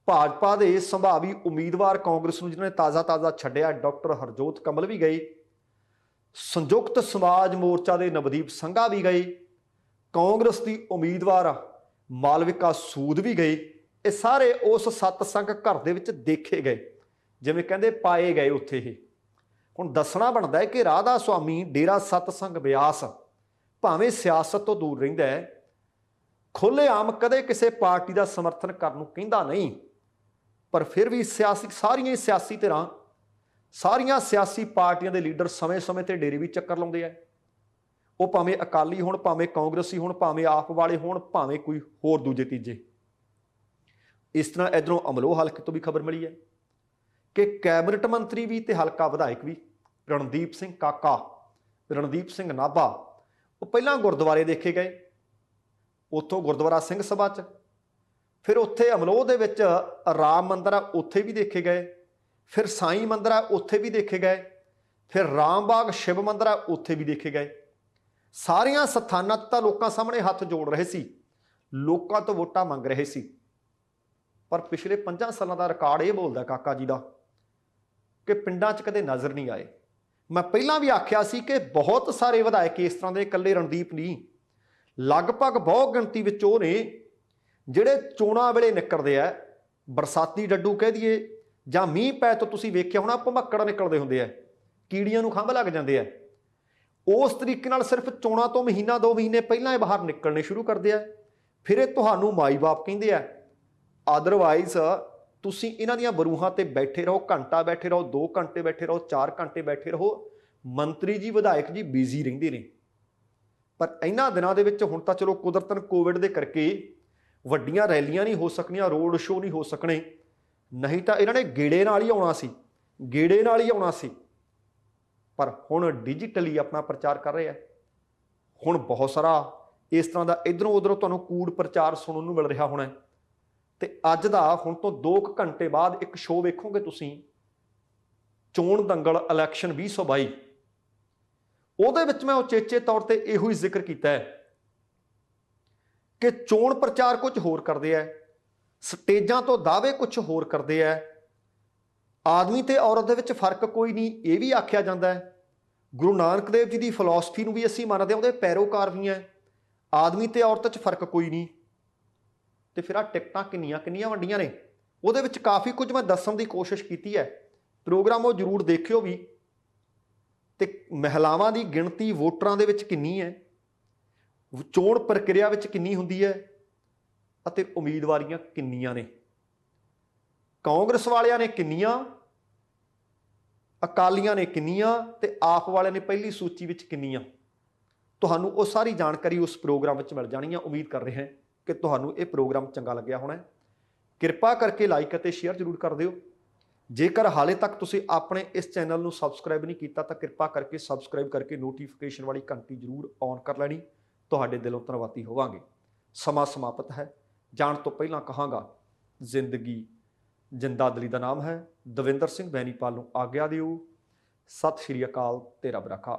ਭਾਜਪਾ ਦੇ ਸੰਭਾਵੀ ਉਮੀਦਵਾਰ ਕਾਂਗਰਸ ਨੂੰ ਜਿਹਨਾਂ ਨੇ ਤਾਜ਼ਾ ਛੱਡਿਆ ਡਾਕਟਰ ਹਰਜੋਤ ਕਮਲ ਵੀ ਗਏ, ਸੰਯੁਕਤ ਸਮਾਜ ਮੋਰਚਾ ਦੇ ਨਵਦੀਪ ਸੰਘਾ ਵੀ ਗਏ, ਕਾਂਗਰਸ ਦੀ ਉਮੀਦਵਾਰ ਮਾਲਵਿਕਾ ਸੂਦ ਵੀ ਗਏ। ਇਹ ਸਾਰੇ ਉਸ ਸਤਸੰਗ ਘਰ ਦੇ ਵਿੱਚ ਦੇਖੇ ਗਏ, ਜਿਵੇਂ ਕਹਿੰਦੇ ਪਾਏ ਗਏ ਉੱਥੇ। ਇਹ ਹੁਣ ਦੱਸਣਾ ਬਣਦਾ ਹੈ ਕਿ ਰਾਧਾ ਸੁਆਮੀ ਡੇਰਾ ਸਤਸੰਗ ਬਿਆਸ ਭਾਵੇਂ ਸਿਆਸਤ ਤੋਂ ਦੂਰ ਰਹਿੰਦਾ ਹੈ, ਖੁੱਲ੍ਹੇਆਮ ਕਦੇ ਕਿਸੇ ਪਾਰਟੀ ਦਾ ਸਮਰਥਨ ਕਰਨ ਨੂੰ ਕਹਿੰਦਾ ਨਹੀਂ, ਪਰ ਫਿਰ ਵੀ ਸਾਰੀਆਂ ਸਿਆਸੀ ਧਿਰਾਂ, ਸਾਰੀਆਂ ਸਿਆਸੀ ਪਾਰਟੀਆਂ ਦੇ ਲੀਡਰ ਸਮੇਂ-ਸਮੇਂ ਤੇ ਡੇਰੇ ਵੀ ਚੱਕਰ ਲਾਉਂਦੇ ਆ। ਉਹ ਭਾਵੇਂ ਅਕਾਲੀ ਹੋਣ, ਭਾਵੇਂ ਕਾਂਗਰਸੀ ਹੋਣ, ਭਾਵੇਂ ਆਪ ਵਾਲੇ ਹੋਣ, ਭਾਵੇਂ ਕੋਈ ਹੋਰ ਦੂਜੇ ਤੀਜੇ। ਇਸ ਤਰ੍ਹਾਂ ਇਧਰੋਂ ਅਮਲੋਹ ਹਲਕੇ ਤੋਂ ਵੀ ਖਬਰ ਮਿਲੀ ਹੈ ਕਿ ਕੈਬਨਿਟ ਮੰਤਰੀ ਵੀ ਤੇ ਹਲਕਾ ਵਿਧਾਇਕ ਵੀ ਰਣਦੀਪ ਸਿੰਘ ਕਾਕਾ, ਰਣਦੀਪ ਸਿੰਘ ਨਾਭਾ, ਉਹ ਪਹਿਲਾਂ ਗੁਰਦੁਆਰੇ ਦੇਖੇ ਗਏ, ਉੱਥੋਂ ਗੁਰਦੁਆਰਾ ਸਿੰਘ ਸਭਾ 'ਚ, ਫਿਰ ਉੱਥੇ ਅਮਲੋਹ ਦੇ ਵਿੱਚ ਰਾਮ ਮੰਦਰ ਆ ਉੱਥੇ ਵੀ ਦੇਖੇ ਗਏ, ਫਿਰ ਸਾਈਂ ਮੰਦਰ ਆ ਉੱਥੇ ਵੀ ਦੇਖੇ ਗਏ, ਫਿਰ ਰਾਮਬਾਗ ਸ਼ਿਵ ਮੰਦਰ ਆ ਉੱਥੇ ਵੀ ਦੇਖੇ ਗਏ। ਸਾਰੀਆਂ ਸਥਾਨਾਂ 'ਤੇ ਤਾਂ ਲੋਕਾਂ ਸਾਹਮਣੇ ਹੱਥ ਜੋੜ ਰਹੇ ਸੀ, ਲੋਕਾਂ ਤੋਂ ਵੋਟਾਂ ਮੰਗ ਰਹੇ ਸੀ। ਪਰ ਪਿਛਲੇ 5 ਸਾਲਾਂ ਦਾ ਰਿਕਾਰਡ ਇਹ ਬੋਲਦਾ ਕਾਕਾ ਜੀ ਦਾ कि पिंडां 'च कदे नज़र नहीं आए। मैं पहलां भी आख्या सी कि बहुत सारे विधायक इस तरह के, इकल्ले रणदीप नहीं, लगभग बहुत गिणती विच ओह ने ਜਿਹੜੇ ਚੋਣਾਂ ਵੇਲੇ ਨਿਕਲਦੇ ਆ, ਬਰਸਾਤੀ ਡੱਡੂ ਕਹਿ ਦਈਏ ਜਾਂ ਮੀਂਹ ਪੈ ਤੋਂ ਤੁਸੀਂ ਵੇਖਿਆ ਹੋਣਾ ਭਮੱਕੜ ਨਿਕਲਦੇ ਹੁੰਦੇ ਆ, ਕੀੜੀਆਂ ਨੂੰ ਖੰਭ ਲੱਗ ਜਾਂਦੇ ਆ, ਉਸ ਤਰੀਕੇ ਨਾਲ ਸਿਰਫ ਚੋਣਾਂ ਤੋਂ ਮਹੀਨਾ 2 ਮਹੀਨੇ ਪਹਿਲਾਂ ਇਹ ਬਾਹਰ ਨਿਕਲਣੇ ਸ਼ੁਰੂ ਕਰਦੇ ਆ। ਫਿਰ ਇਹ ਤੁਹਾਨੂੰ ਮਾਈ ਬਾਪ ਕਹਿੰਦੇ ਆ। ਅਦਰਵਾਈਜ਼ ਤੁਸੀਂ ਇਹਨਾਂ ਦੀਆਂ ਬਰੂਹਾਂ ਤੇ ਬੈਠੇ ਰਹੋ, ਘੰਟਾ ਬੈਠੇ ਰਹੋ, 2 ਘੰਟੇ ਬੈਠੇ ਰਹੋ, 4 ਘੰਟੇ ਬੈਠੇ ਰਹੋ, ਮੰਤਰੀ ਜੀ ਵਿਧਾਇਕ ਜੀ ਬਿਜ਼ੀ ਰਹਿੰਦੇ ਨੇ। ਪਰ ਇਹਨਾਂ ਦਿਨਾਂ ਦੇ ਵਿੱਚ ਹੁਣ ਤਾਂ ਚਲੋ ਕੁਦਰਤਨ ਕੋਵਿਡ ਦੇ ਕਰਕੇ ਵੱਡੀਆਂ ਰੈਲੀਆਂ ਨਹੀਂ ਹੋ ਸਕਣੀਆਂ, ਰੋਡ ਸ਼ੋਅ ਨਹੀਂ ਹੋ ਸਕਣੇ, ਨਹੀਂ ਤਾਂ ਇਹਨਾਂ ਨੇ ਗੇੜੇ ਨਾਲ ਹੀ ਆਉਣਾ ਸੀ, ਗੇੜੇ ਨਾਲ ਹੀ ਆਉਣਾ ਸੀ। ਪਰ ਹੁਣ ਡਿਜੀਟਲੀ ਆਪਣਾ ਪ੍ਰਚਾਰ ਕਰ ਰਹੇ ਆ। ਹੁਣ ਬਹੁਤ ਸਾਰਾ ਇਸ ਤਰ੍ਹਾਂ ਦਾ ਇਧਰੋਂ ਉਧਰੋਂ ਤੁਹਾਨੂੰ ਕੂੜ ਪ੍ਰਚਾਰ ਸੁਣਨ ਨੂੰ ਮਿਲ ਰਿਹਾ ਹੋਣਾ। ਤੇ ਅੱਜ ਦਾ ਹੁਣ ਤੋਂ 2 ਘੰਟੇ ਬਾਅਦ ਇੱਕ ਸ਼ੋਅ ਵੇਖੋਗੇ ਤੁਸੀਂ, ਚੋਣ ਦੰਗਲ ਇਲੈਕਸ਼ਨ 2022, ਉਹਦੇ ਵਿੱਚ ਮੈਂ ਉਚੇਚੇ ਤੌਰ ਤੇ ਇਹੋ ਹੀ ਜ਼ਿਕਰ ਕੀਤਾ ਹੈ ਕਿ ਚੋਣ ਪ੍ਰਚਾਰ ਕੁਝ ਹੋਰ ਕਰਦੇ ਆ, ਸਟੇਜਾਂ ਤੋਂ ਦਾਅਵੇ ਕੁਝ ਹੋਰ ਕਰਦੇ ਆ। ਆਦਮੀ ਤੇ ਔਰਤ ਦੇ ਵਿੱਚ ਫਰਕ ਕੋਈ ਨਹੀਂ, ਇਹ ਵੀ ਆਖਿਆ ਜਾਂਦਾ ਹੈ। ਗੁਰੂ ਨਾਨਕ ਦੇਵ ਜੀ ਦੀ ਫਿਲਾਸਫੀ ਨੂੰ ਵੀ ਅਸੀਂ ਮੰਨਦੇ ਹਾਂ, ਉਹਦੇ ਪੈਰੋਕਾਰ ਵੀ ਹੈ। ਆਦਮੀ ਤੇ ਔਰਤ 'ਚ ਫਰਕ ਕੋਈ ਨਹੀਂ। ਤੇ ਫਿਰ ਆਹ ਟਿਕਟਾਂ ਕਿੰਨੀਆਂ ਕਿੰਨੀਆਂ ਵੰਡੀਆਂ ਨੇ, ਉਹਦੇ ਵਿੱਚ ਕਾਫੀ ਕੁਝ ਮੈਂ ਦੱਸਣ ਦੀ ਕੋਸ਼ਿਸ਼ ਕੀਤੀ ਹੈ। ਪ੍ਰੋਗਰਾਮ ਉਹ ਜ਼ਰੂਰ ਦੇਖਿਓ ਵੀ। ਤੇ ਮਹਿਲਾਵਾਂ ਦੀ ਗਿਣਤੀ ਵੋਟਰਾਂ ਦੇ ਵਿੱਚ ਕਿੰਨੀ ਹੈ, ਚੋਣ ਪ੍ਰਕਿਰਿਆ ਵਿੱਚ ਕਿੰਨੀ ਹੁੰਦੀ ਹੈ, ਅਤੇ ਉਮੀਦਵਾਰੀਆਂ ਕਿੰਨੀਆਂ ਨੇ, ਕਾਂਗਰਸ ਵਾਲਿਆਂ ਨੇ ਕਿੰਨੀਆਂ, ਅਕਾਲੀਆਂ ਨੇ ਕਿੰਨੀਆਂ, ਤੇ ਆਪ ਵਾਲਿਆਂ ਨੇ ਪਹਿਲੀ ਸੂਚੀ ਵਿੱਚ ਕਿੰਨੀਆਂ। ਤੁਹਾਨੂੰ ਉਹ ਸਾਰੀ ਜਾਣਕਾਰੀ ਉਸ ਪ੍ਰੋਗਰਾਮ ਵਿੱਚ ਮਿਲ ਜਾਣੀ ਹੈ। ਉਮੀਦ ਕਰ ਰਹੇ ਹਾਂ ਕਿ ਤੁਹਾਨੂੰ ਇਹ ਪ੍ਰੋਗਰਾਮ ਚੰਗਾ ਲੱਗਿਆ ਹੋਣਾ। ਕਿਰਪਾ ਕਰਕੇ ਲਾਈਕ ਅਤੇ ਸ਼ੇਅਰ ਜ਼ਰੂਰ ਕਰ ਦਿਓ। ਜੇਕਰ ਹਾਲੇ ਤੱਕ ਤੁਸੀਂ ਆਪਣੇ ਇਸ ਚੈਨਲ ਨੂੰ ਸਬਸਕ੍ਰਾਈਬ ਨਹੀਂ ਕੀਤਾ ਤਾਂ ਕਿਰਪਾ ਕਰਕੇ ਸਬਸਕ੍ਰਾਈਬ ਕਰਕੇ ਨੋਟੀਫਿਕੇਸ਼ਨ ਵਾਲੀ ਘੰਟੀ ਜ਼ਰੂਰ ਔਨ ਕਰ ਲੈਣੀ। ਤੁਹਾਡੇ ਦਿਲੋਂ ਧੰਨਵਾਦੀ ਹੋਵਾਂਗੇ। ਸਮਾਂ ਸਮਾਪਤ ਹੈ। ਜਾਣ ਤੋਂ ਪਹਿਲਾਂ ਕਹਾਂਗਾ, ਜ਼ਿੰਦਗੀ ਜਿੰਦਾਦਲੀ ਦਾ ਨਾਮ ਹੈ। ਦਵਿੰਦਰ ਸਿੰਘ ਬੈਨੀਪਾਲ ਨੂੰ ਆਗਿਆ ਦਿਓ। ਸਤਿ ਸ਼੍ਰੀ ਅਕਾਲ ਤੇ ਰੱਬ ਰਾਖਾ।